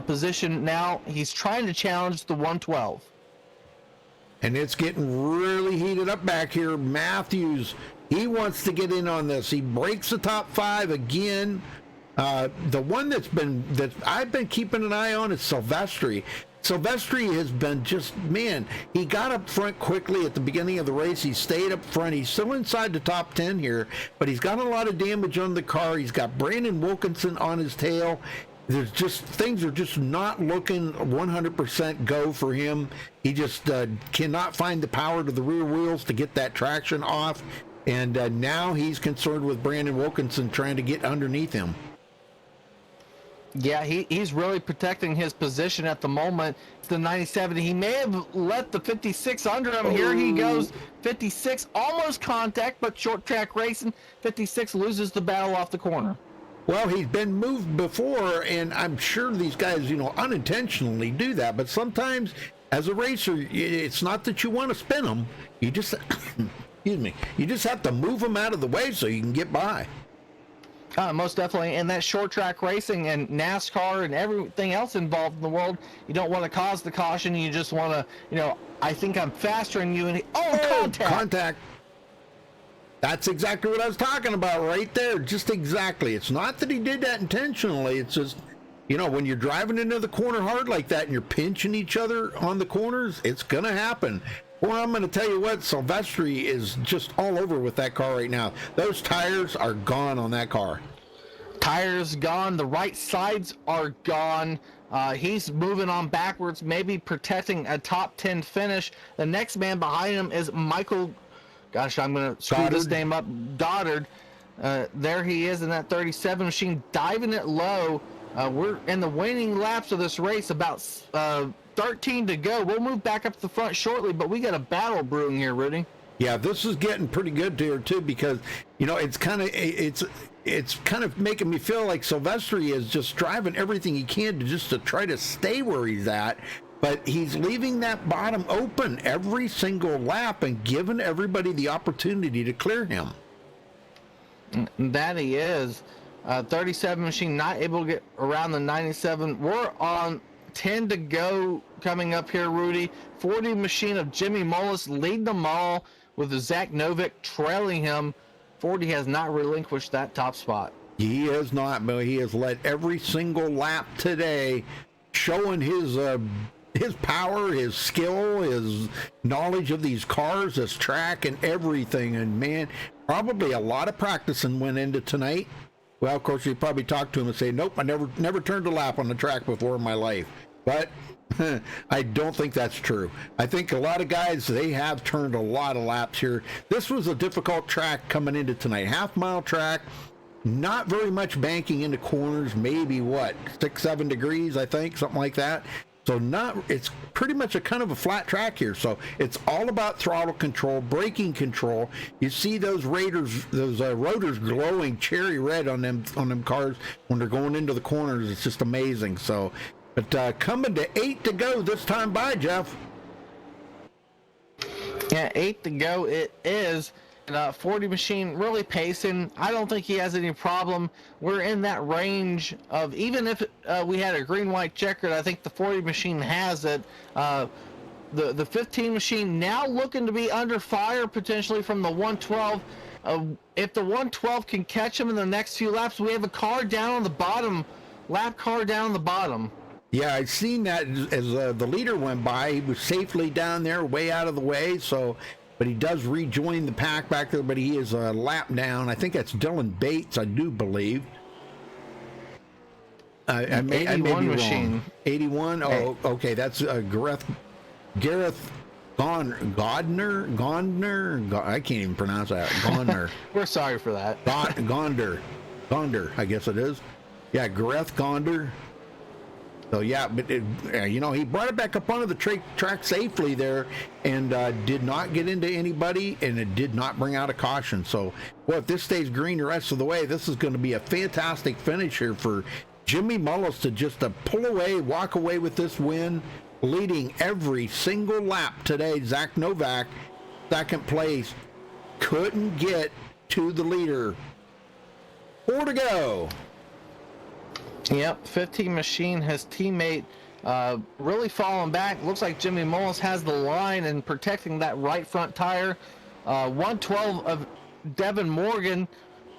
position now. He's trying to challenge the 112. And it's getting really heated up back here. Matthews, he wants to get in on this. He breaks the top 5 again. The one that I've been keeping an eye on is Silvestri. Silvestri has been just, man, he got up front quickly at the beginning of the race. He stayed up front. He's still inside the top 10 here, but he's got a lot of damage on the car. He's got Brandon Wilkinson on his tail. There's just, things are just not looking 100% go for him. He just cannot find the power to the rear wheels to get that traction off. And now he's concerned with Brandon Wilkinson trying to get underneath him. Yeah, he's really protecting his position at the moment. It's the 97. He may have let the 56 under him. Here he goes. 56, almost contact, but short track racing. 56 loses the battle off the corner. Well, he's been moved before, and I'm sure these guys, unintentionally do that. But sometimes, as a racer, it's not that you want to spin them. You just, excuse me, you just have to move them out of the way so you can get by. Most definitely. And that short track racing and NASCAR and everything else involved in the world, you don't want to cause the caution. You just want to, I think I'm faster than you. And contact. Contact. That's exactly what I was talking about right there. Just exactly. It's not that he did that intentionally. It's just, when you're driving into the corner hard like that and you're pinching each other on the corners, it's going to happen. Well, I'm going to tell you what, Silvestri is just all over with that car right now. Those tires are gone on that car. Tires gone. The right sides are gone. He's moving on backwards, maybe protecting a top 10 finish. The next man behind him is Michael, gosh, I'm going to screw this name up, Goddard. There he is in that 37 machine, diving it low. We're in the waning laps of this race, about 13 to go. We'll move back up to the front shortly, but we got a battle brewing here, Rudy. Yeah, this is getting pretty good here too, because it's kind of making me feel like Silvestri is just driving everything he can to try to stay where he's at. but he's leaving that bottom open every single lap and giving everybody the opportunity to clear him. That he is. 37 machine not able to get around the 97. We're on 10 to go coming up here, Rudy. 40 machine of Jimmy Mullis leading them all with Zach Novick trailing him. 40 has not relinquished that top spot. He has not, but he has led every single lap today, showing his power, his skill, his knowledge of these cars, this track, and everything. And man, probably a lot of practicing went into tonight. Well, of course, you probably talked to him and say, "Nope, I never turned a lap on the track before in my life." But I don't think that's true. I think a lot of guys, they have turned a lot of laps here. This was a difficult track coming into tonight. Half-mile track. Not very much banking into corners, maybe 6-7 degrees, I think, something like that. So it's pretty much a kind of a flat track here. So it's all about throttle control, braking control. You see those rotors glowing cherry red on them cars when they're going into the corners. It's just amazing. So, but coming to 8 to go this time by, Jeff. Yeah, 8 to go it is. 40 machine really pacing. I don't think he has any problem. We're in that range of, even if we had a green-white checkered, I think the 40 machine has it. The 15 machine now looking to be under fire potentially from the 112. If the 112 can catch him in the next few laps, we have a car down on the bottom, lap car down on the bottom. Yeah, I've seen that as the leader went by. He was safely down there, way out of the way, so... But he does rejoin the pack back there, but he is a lap down. I think that's Dylan Bates, I do believe. I may be machine. wrong. 81? Oh, okay, that's Gareth Gondner? I can't even pronounce that. Gondner. We're sorry for that. Gonder, I guess it is. Yeah, Gareth Gonder. So yeah, but he brought it back up onto the track safely there, and did not get into anybody, and it did not bring out a caution. So, well, if this stays green the rest of the way, this is going to be a fantastic finish here for Jimmy Mullis to just pull away, walk away with this win, leading every single lap today. Zach Novak, second place, couldn't get to the leader. 4 to go. Yep, 15 machine, his teammate really falling back. Looks like Jimmy Mullis has the line and protecting that right front tire. 112 of Devin Morgan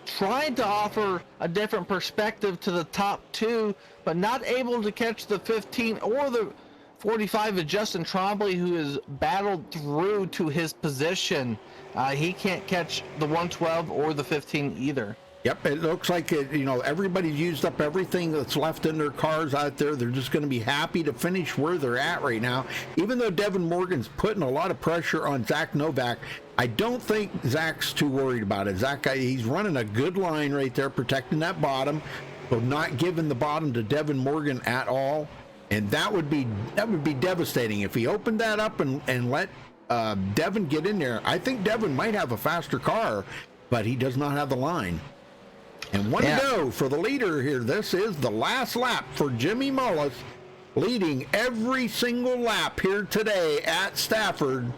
trying to offer a different perspective to the top two, but not able to catch the 15 or the 45 of Justin Trombley, who has battled through to his position. He can't catch the 112 or the 15 either. Yep, it looks like everybody's used up everything that's left in their cars out there. They're just going to be happy to finish where they're at right now. Even though Devin Morgan's putting a lot of pressure on Zach Novak, I don't think Zach's too worried about it. Zach, he's running a good line right there, protecting that bottom, so not giving the bottom to Devin Morgan at all. And that would be devastating if he opened that up and let Devin get in there. I think Devin might have a faster car, but he does not have the line. And one to go for the leader here. This is the last lap for Jimmy Mullis, leading every single lap here today at Stafford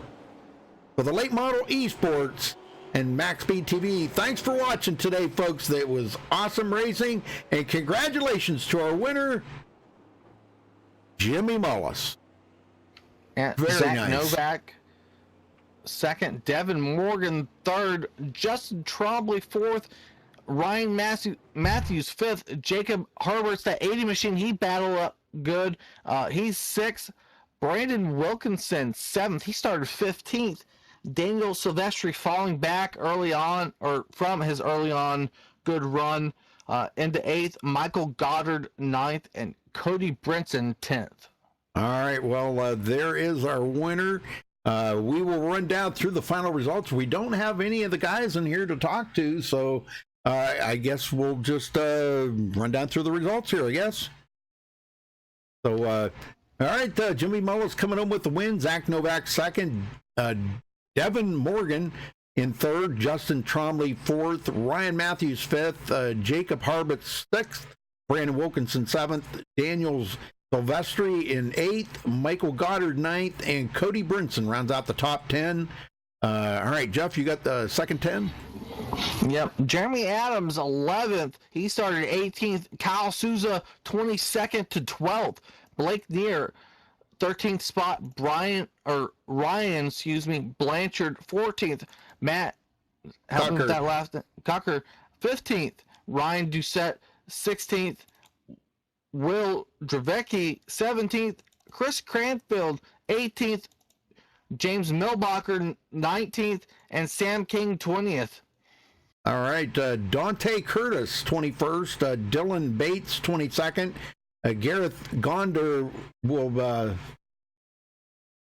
for the Late Model Esports and MaxSpeedTV. Thanks for watching today, folks. That was awesome racing, and congratulations to our winner, Jimmy Mullis. And Very Zach nice. Novak second, Devin Morgan third, Justin Trombley fourth, Ryan Matthews fifth, Jacob Herbert's that 80 machine, he battled up good. He's sixth. Brandon Wilkinson seventh, he started 15th. Daniel Silvestri falling back early on, or from his early on good run, into 8th. Michael Goddard 9th, and Cody Brinson 10th. All right, well, there is our winner. We will run down through the final results. We don't have any of the guys in here to talk to, so I guess we'll just run down through the results here, I guess. So, all right, Jimmy Mullis coming home with the win. Zach Novak second. Devin Morgan in third. Justin Trombley fourth. Ryan Matthews fifth. Jacob Harbert sixth. Brandon Wilkinson seventh. Daniels Silvestri in 8th, Michael Goddard 9th, and Cody Brinson rounds out the top 10. All right, Jeff, you got the second 10? Yep. Jeremy Adams, 11th. He started 18th. Kyle Souza, 22nd to 12th. Blake Neer, 13th spot. Ryan, Blanchard, 14th. Matt, help me with that last. Cocker, 15th. Ryan Doucette, 16th. Will Dravecki, 17th. Chris Cranfield, 18th. James Milbacher, 19th. And Sam King, 20th. All right, Dante Curtis, 21st. Dylan Bates, 22nd. Gareth Gonder will...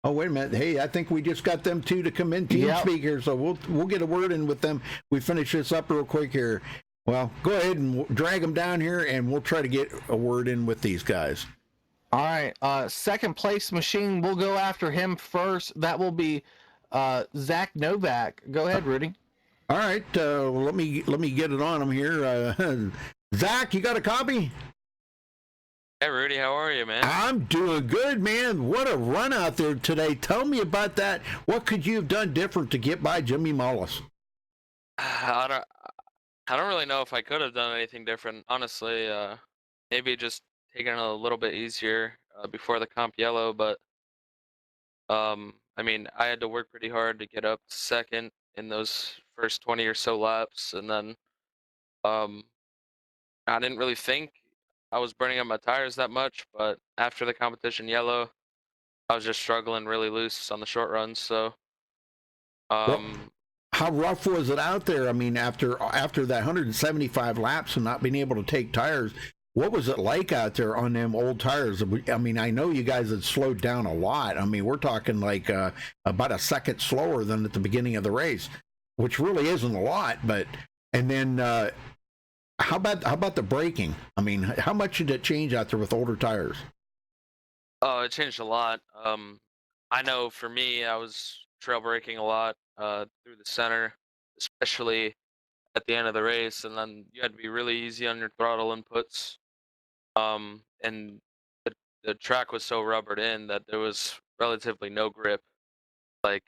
oh, wait a minute. Hey, I think we just got them two to come in TeamSpeak here, so we'll get a word in with them. We finish this up real quick here. Well, go ahead and drag them down here, and we'll try to get a word in with these guys. All right, second place machine. We'll go after him first. That will be Zach Novak. Go ahead, Rudy. All right, let me get it on him here. Zach, you got a copy? Hey, Rudy, how are you, man? I'm doing good, man. What a run out there today. Tell me about that. What could you have done different to get by Jimmy Mullis? I don't really know if I could have done anything different, honestly. Maybe just taking it a little bit easier before the comp yellow, but I mean, I had to work pretty hard to get up to second in those first 20 or so laps, and then I didn't really think I was burning up my tires that much, but after the competition yellow, I was just struggling really loose on the short runs, so how rough was it out there? I mean, after that 175 laps and not being able to take tires, what was it like out there on them old tires? I mean, I know you guys had slowed down a lot. I mean, we're talking like about a second slower than at the beginning of the race, which really isn't a lot. But and then how about the braking? I mean, how much did it change out there with older tires? Oh, it changed a lot. I know for me, I was trail braking a lot through the center, especially at the end of the race, and then you had to be really easy on your throttle inputs. And the track was so rubbered in that there was relatively no grip, like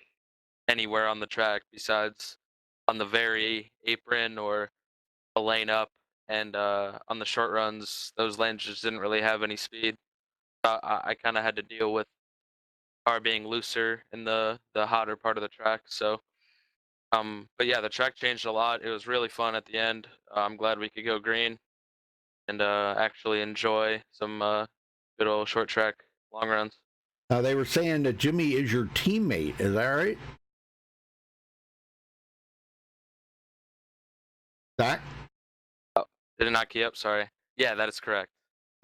anywhere on the track besides on the very apron or a lane up. And on the short runs, those lanes just didn't really have any speed. I kind of had to deal with car being looser in the hotter part of the track. So, but yeah, the track changed a lot. It was really fun at the end. I'm glad we could go green and actually enjoy some good old short track long runs. Now they were saying that Jimmy is your teammate. Is that right? Zach? Oh, did it not key up? Sorry. Yeah, that is correct.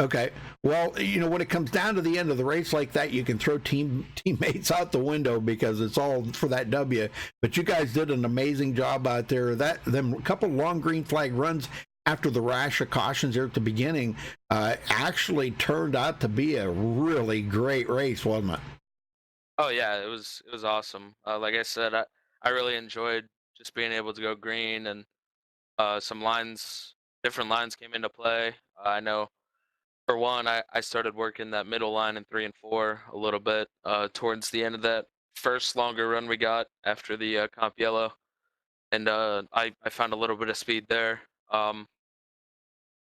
Okay. Well, you know, when it comes down to the end of the race like that, you can throw teammates out the window because it's all for that W. But you guys did an amazing job out there. Them a couple long green flag runs after the rash of cautions there at the beginning actually turned out to be a really great race, wasn't it? Oh yeah, it was awesome. Like I said, I really enjoyed just being able to go green, and some different lines came into play. I know for one, I started working that middle line in 3 and 4 a little bit towards the end of that first longer run we got after the comp yellow, and I found a little bit of speed there.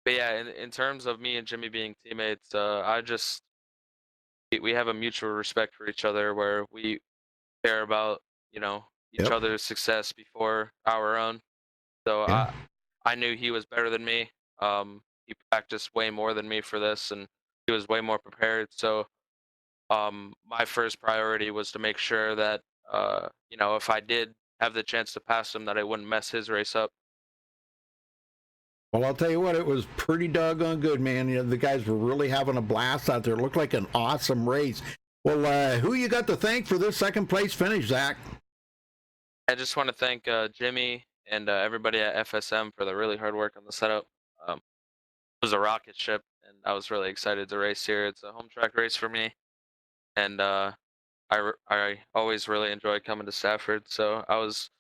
But yeah, in terms of me and Jimmy being teammates, we have a mutual respect for each other where we care about each Yep. other's success before our own. So Yeah. I knew he was better than me. He practiced way more than me for this, and he was way more prepared. So my first priority was to make sure that if I did have the chance to pass him, that I wouldn't mess his race up. Well, I'll tell you what, it was pretty doggone good, man. You know, the guys were really having a blast out there. It looked like an awesome race. Well, who you got to thank for this second place finish, Zach? I just want to thank Jimmy and everybody at FSM for the really hard work on the setup. It was a rocket ship, and I was really excited to race here. It's a home track race for me, and I always really enjoy coming to Stafford. So I was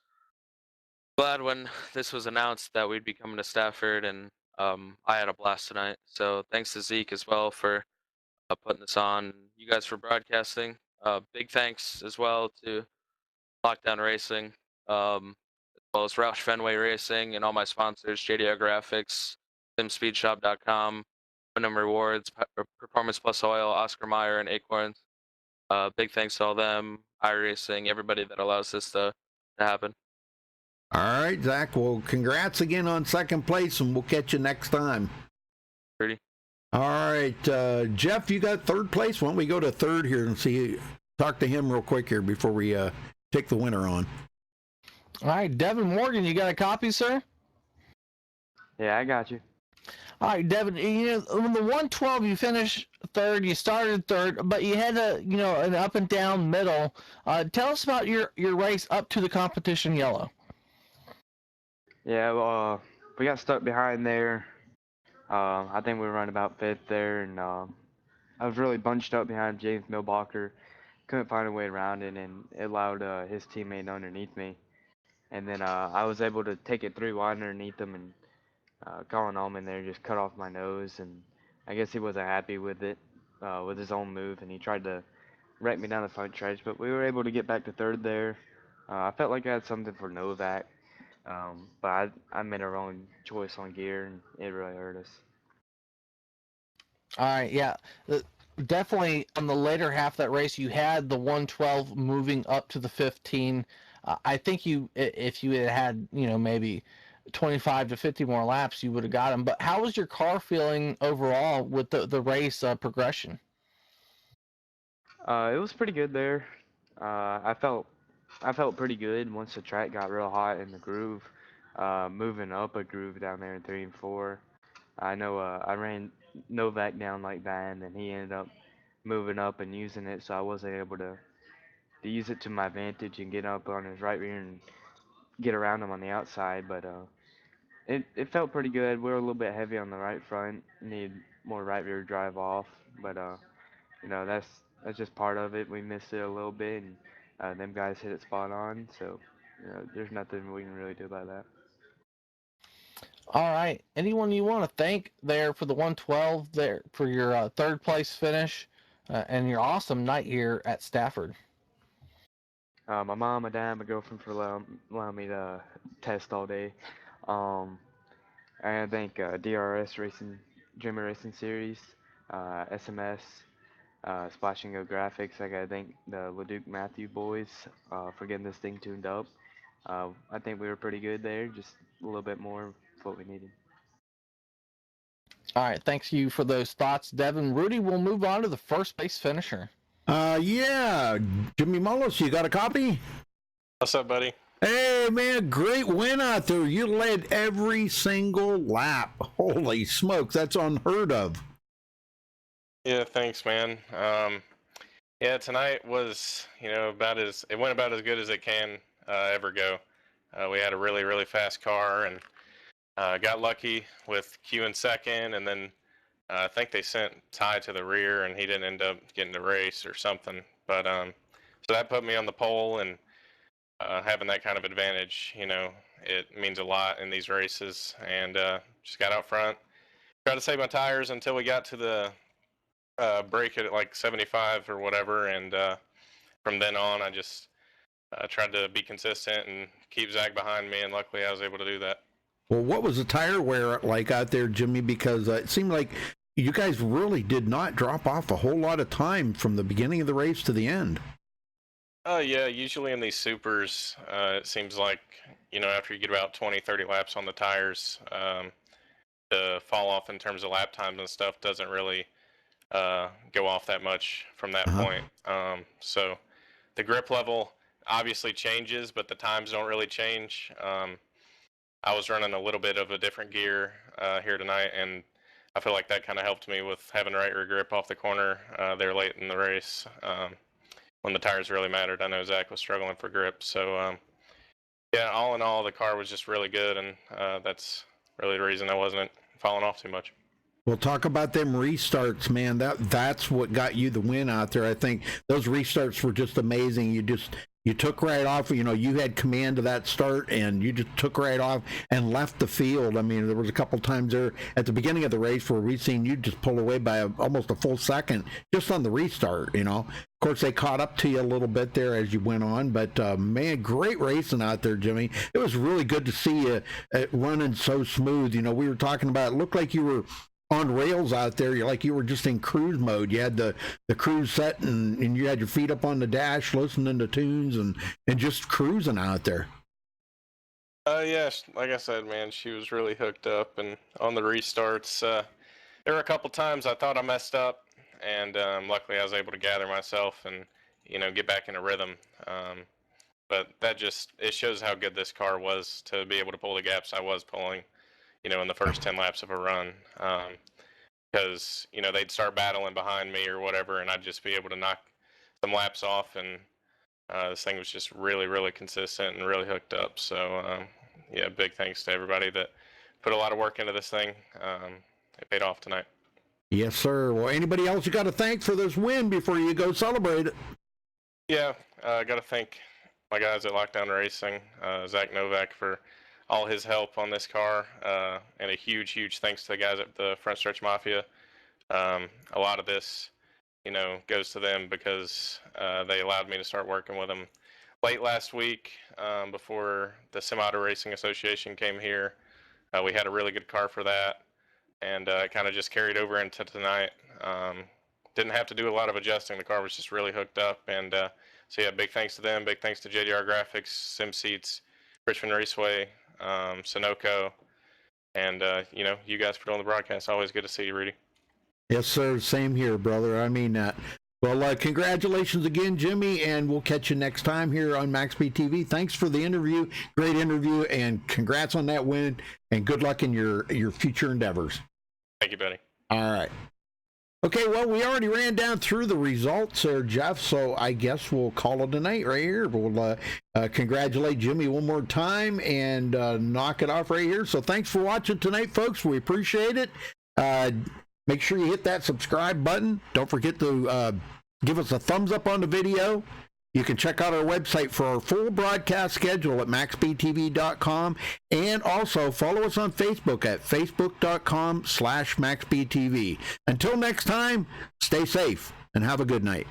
glad when this was announced that we'd be coming to Stafford, and I had a blast tonight. So thanks to Zeke as well for putting this on. You guys for broadcasting. Big thanks as well to Lockdown Racing, as well as Roush Fenway Racing and all my sponsors, JDR Graphics, SimSpeedShop.com, Wyndham Rewards, Performance Plus Oil, Oscar Mayer, and Acorns. Big thanks to all them, iRacing, everybody that allows this to happen. All right, Zach. Well, congrats again on second place, and we'll catch you next time. Pretty. All right, Jeff, you got third place. Why don't we go to third here and talk to him real quick here before we take the winner on. All right, Devin Morgan, you got a copy, sir? Yeah, I got you. All right, Devin, on the 112, you finished third. You started third, but you had an up and down middle. Tell us about your race up to the competition yellow. Yeah, well, we got stuck behind there. I think we were running about fifth there, and I was really bunched up behind James Milbacher. Couldn't find a way around it, and it allowed his teammate underneath me. And then I was able to take it 3 wide underneath him, and Colin Allman there just cut off my nose, and I guess he wasn't happy with it, with his own move, and he tried to wreck me down the front stretch, but we were able to get back to third there. I felt like I had something for Novak, but I made a wrong choice on gear, and it really hurt us. All right, yeah. Definitely on the later half of that race, you had the 112 moving up to the 15. I think if you had maybe 25 to 50 more laps, you would have got him. But how was your car feeling overall with the race progression? It was pretty good there. I felt pretty good once the track got real hot in the groove. Moving up a groove down there in 3 and 4. I know I ran Novak down like that, and then he ended up moving up and using it, so I wasn't able to use it to my advantage and get up on his right rear and get around him on the outside. But it felt pretty good. We were a little bit heavy on the right front, need more right rear drive off, but that's just part of it. We missed it a little bit, and them guys hit it spot on, so there's nothing we can really do about that. All right. Anyone you want to thank there for the 112 there for your third place finish and your awesome night here at Stafford? My mom, my dad, my girlfriend for allowing me to test all day. And I thank DRS Racing, Dreamer Racing Series, SMS, Splash and Go Graphics. I gotta thank the LeDuc Matthew boys for getting this thing tuned up. I think we were pretty good there, just a little bit more of what we needed. All right. Thanks you for those thoughts, Devin. Rudy, we'll move on to the first place finisher. Yeah, Jimmy Mullis, you got a copy? What's up, buddy? Hey, man, great win out there. You led every single lap. Holy smokes, that's unheard of. Yeah, thanks, man. Yeah, tonight was, it went about as good as it can ever go. We had a really, really fast car, and got lucky with Q in second, and then I think they sent Ty to the rear, and he didn't end up getting the race or something. But so that put me on the pole, and having that kind of advantage, it means a lot in these races. And just got out front, tried to save my tires until we got to the break at like 75 or whatever, and from then on, I just tried to be consistent and keep Zach behind me, and luckily I was able to do that. Well, what was the tire wear like out there, Jimmy? Because it seemed like you guys really did not drop off a whole lot of time from the beginning of the race to the end. Yeah, usually in these supers, it seems like, after you get about 20, 30 laps on the tires, the fall off in terms of lap times and stuff doesn't really go off that much from that point. So the grip level obviously changes, but the times don't really change. I was running a little bit of a different gear here tonight, and I feel like that kind of helped me with having right rear grip off the corner there late in the race when the tires really mattered. I know Zach was struggling for grip. So, yeah, all in all, the car was just really good, and that's really the reason I wasn't falling off too much. Well, talk about them restarts, man. That's what got you the win out there. I think those restarts were just amazing. You took right off. You know, you had command of that start, and you just took right off and left the field. I mean, there was a couple times there at the beginning of the race where we seen you just pull away by almost a full second just on the restart. You know, of course they caught up to you a little bit there as you went on, but man, great racing out there, Jimmy. It was really good to see you running so smooth. You know, we were talking about it looked like you were on rails out there. You're like you were just in cruise mode. You had the cruise set and you had your feet up on the dash listening to tunes and just cruising out there. Yes, like I said, man, she was really hooked up, and on the restarts, there were a couple times I thought I messed up, and luckily I was able to gather myself and, you know, get back in a rhythm. But that just, it shows how good this car was to be able to pull the gaps I was pulling, you know, in the first 10 laps of a run. Because, you know, they'd start battling behind me or whatever, and I'd just be able to knock some laps off, and this thing was just really, really consistent and really hooked up. So, yeah, big thanks to everybody that put a lot of work into this thing. It paid off tonight. Yes, sir. Well, anybody else you got to thank for this win before you go celebrate it? Yeah, I got to thank my guys at Lockdown Racing, Zach Novak, for all his help on this car, and a huge, huge thanks to the guys at the Front Stretch Mafia. A lot of this, you know, goes to them because they allowed me to start working with them late last week, before the Semi-Auto Racing Association came here. We had a really good car for that, and it kind of just carried over into tonight. Didn't have to do a lot of adjusting. The car was just really hooked up, and so yeah, big thanks to them. Big thanks to JDR Graphics, Sim Seats, Richmond Raceway, Sunoco, and you know, you guys for doing the broadcast. Always good to see you, Rudy. Yes, sir. Same here, brother. I mean that. Well, congratulations again, Jimmy, and we'll catch you next time here on MaxSpeedTV. Thanks for the interview. Great interview, and congrats on that win, and good luck in your future endeavors. Thank you, buddy. All right. Okay, well, we already ran down through the results there, Jeff, so I guess we'll call it a night right here. We'll congratulate Jimmy one more time and knock it off right here. So thanks for watching tonight, folks. We appreciate it. Make sure you hit that subscribe button. Don't forget to give us a thumbs up on the video. You can check out our website for our full broadcast schedule at MaxSpeedTV.com, and also follow us on Facebook at Facebook.com/MaxSpeedTV. Until next time, stay safe and have a good night.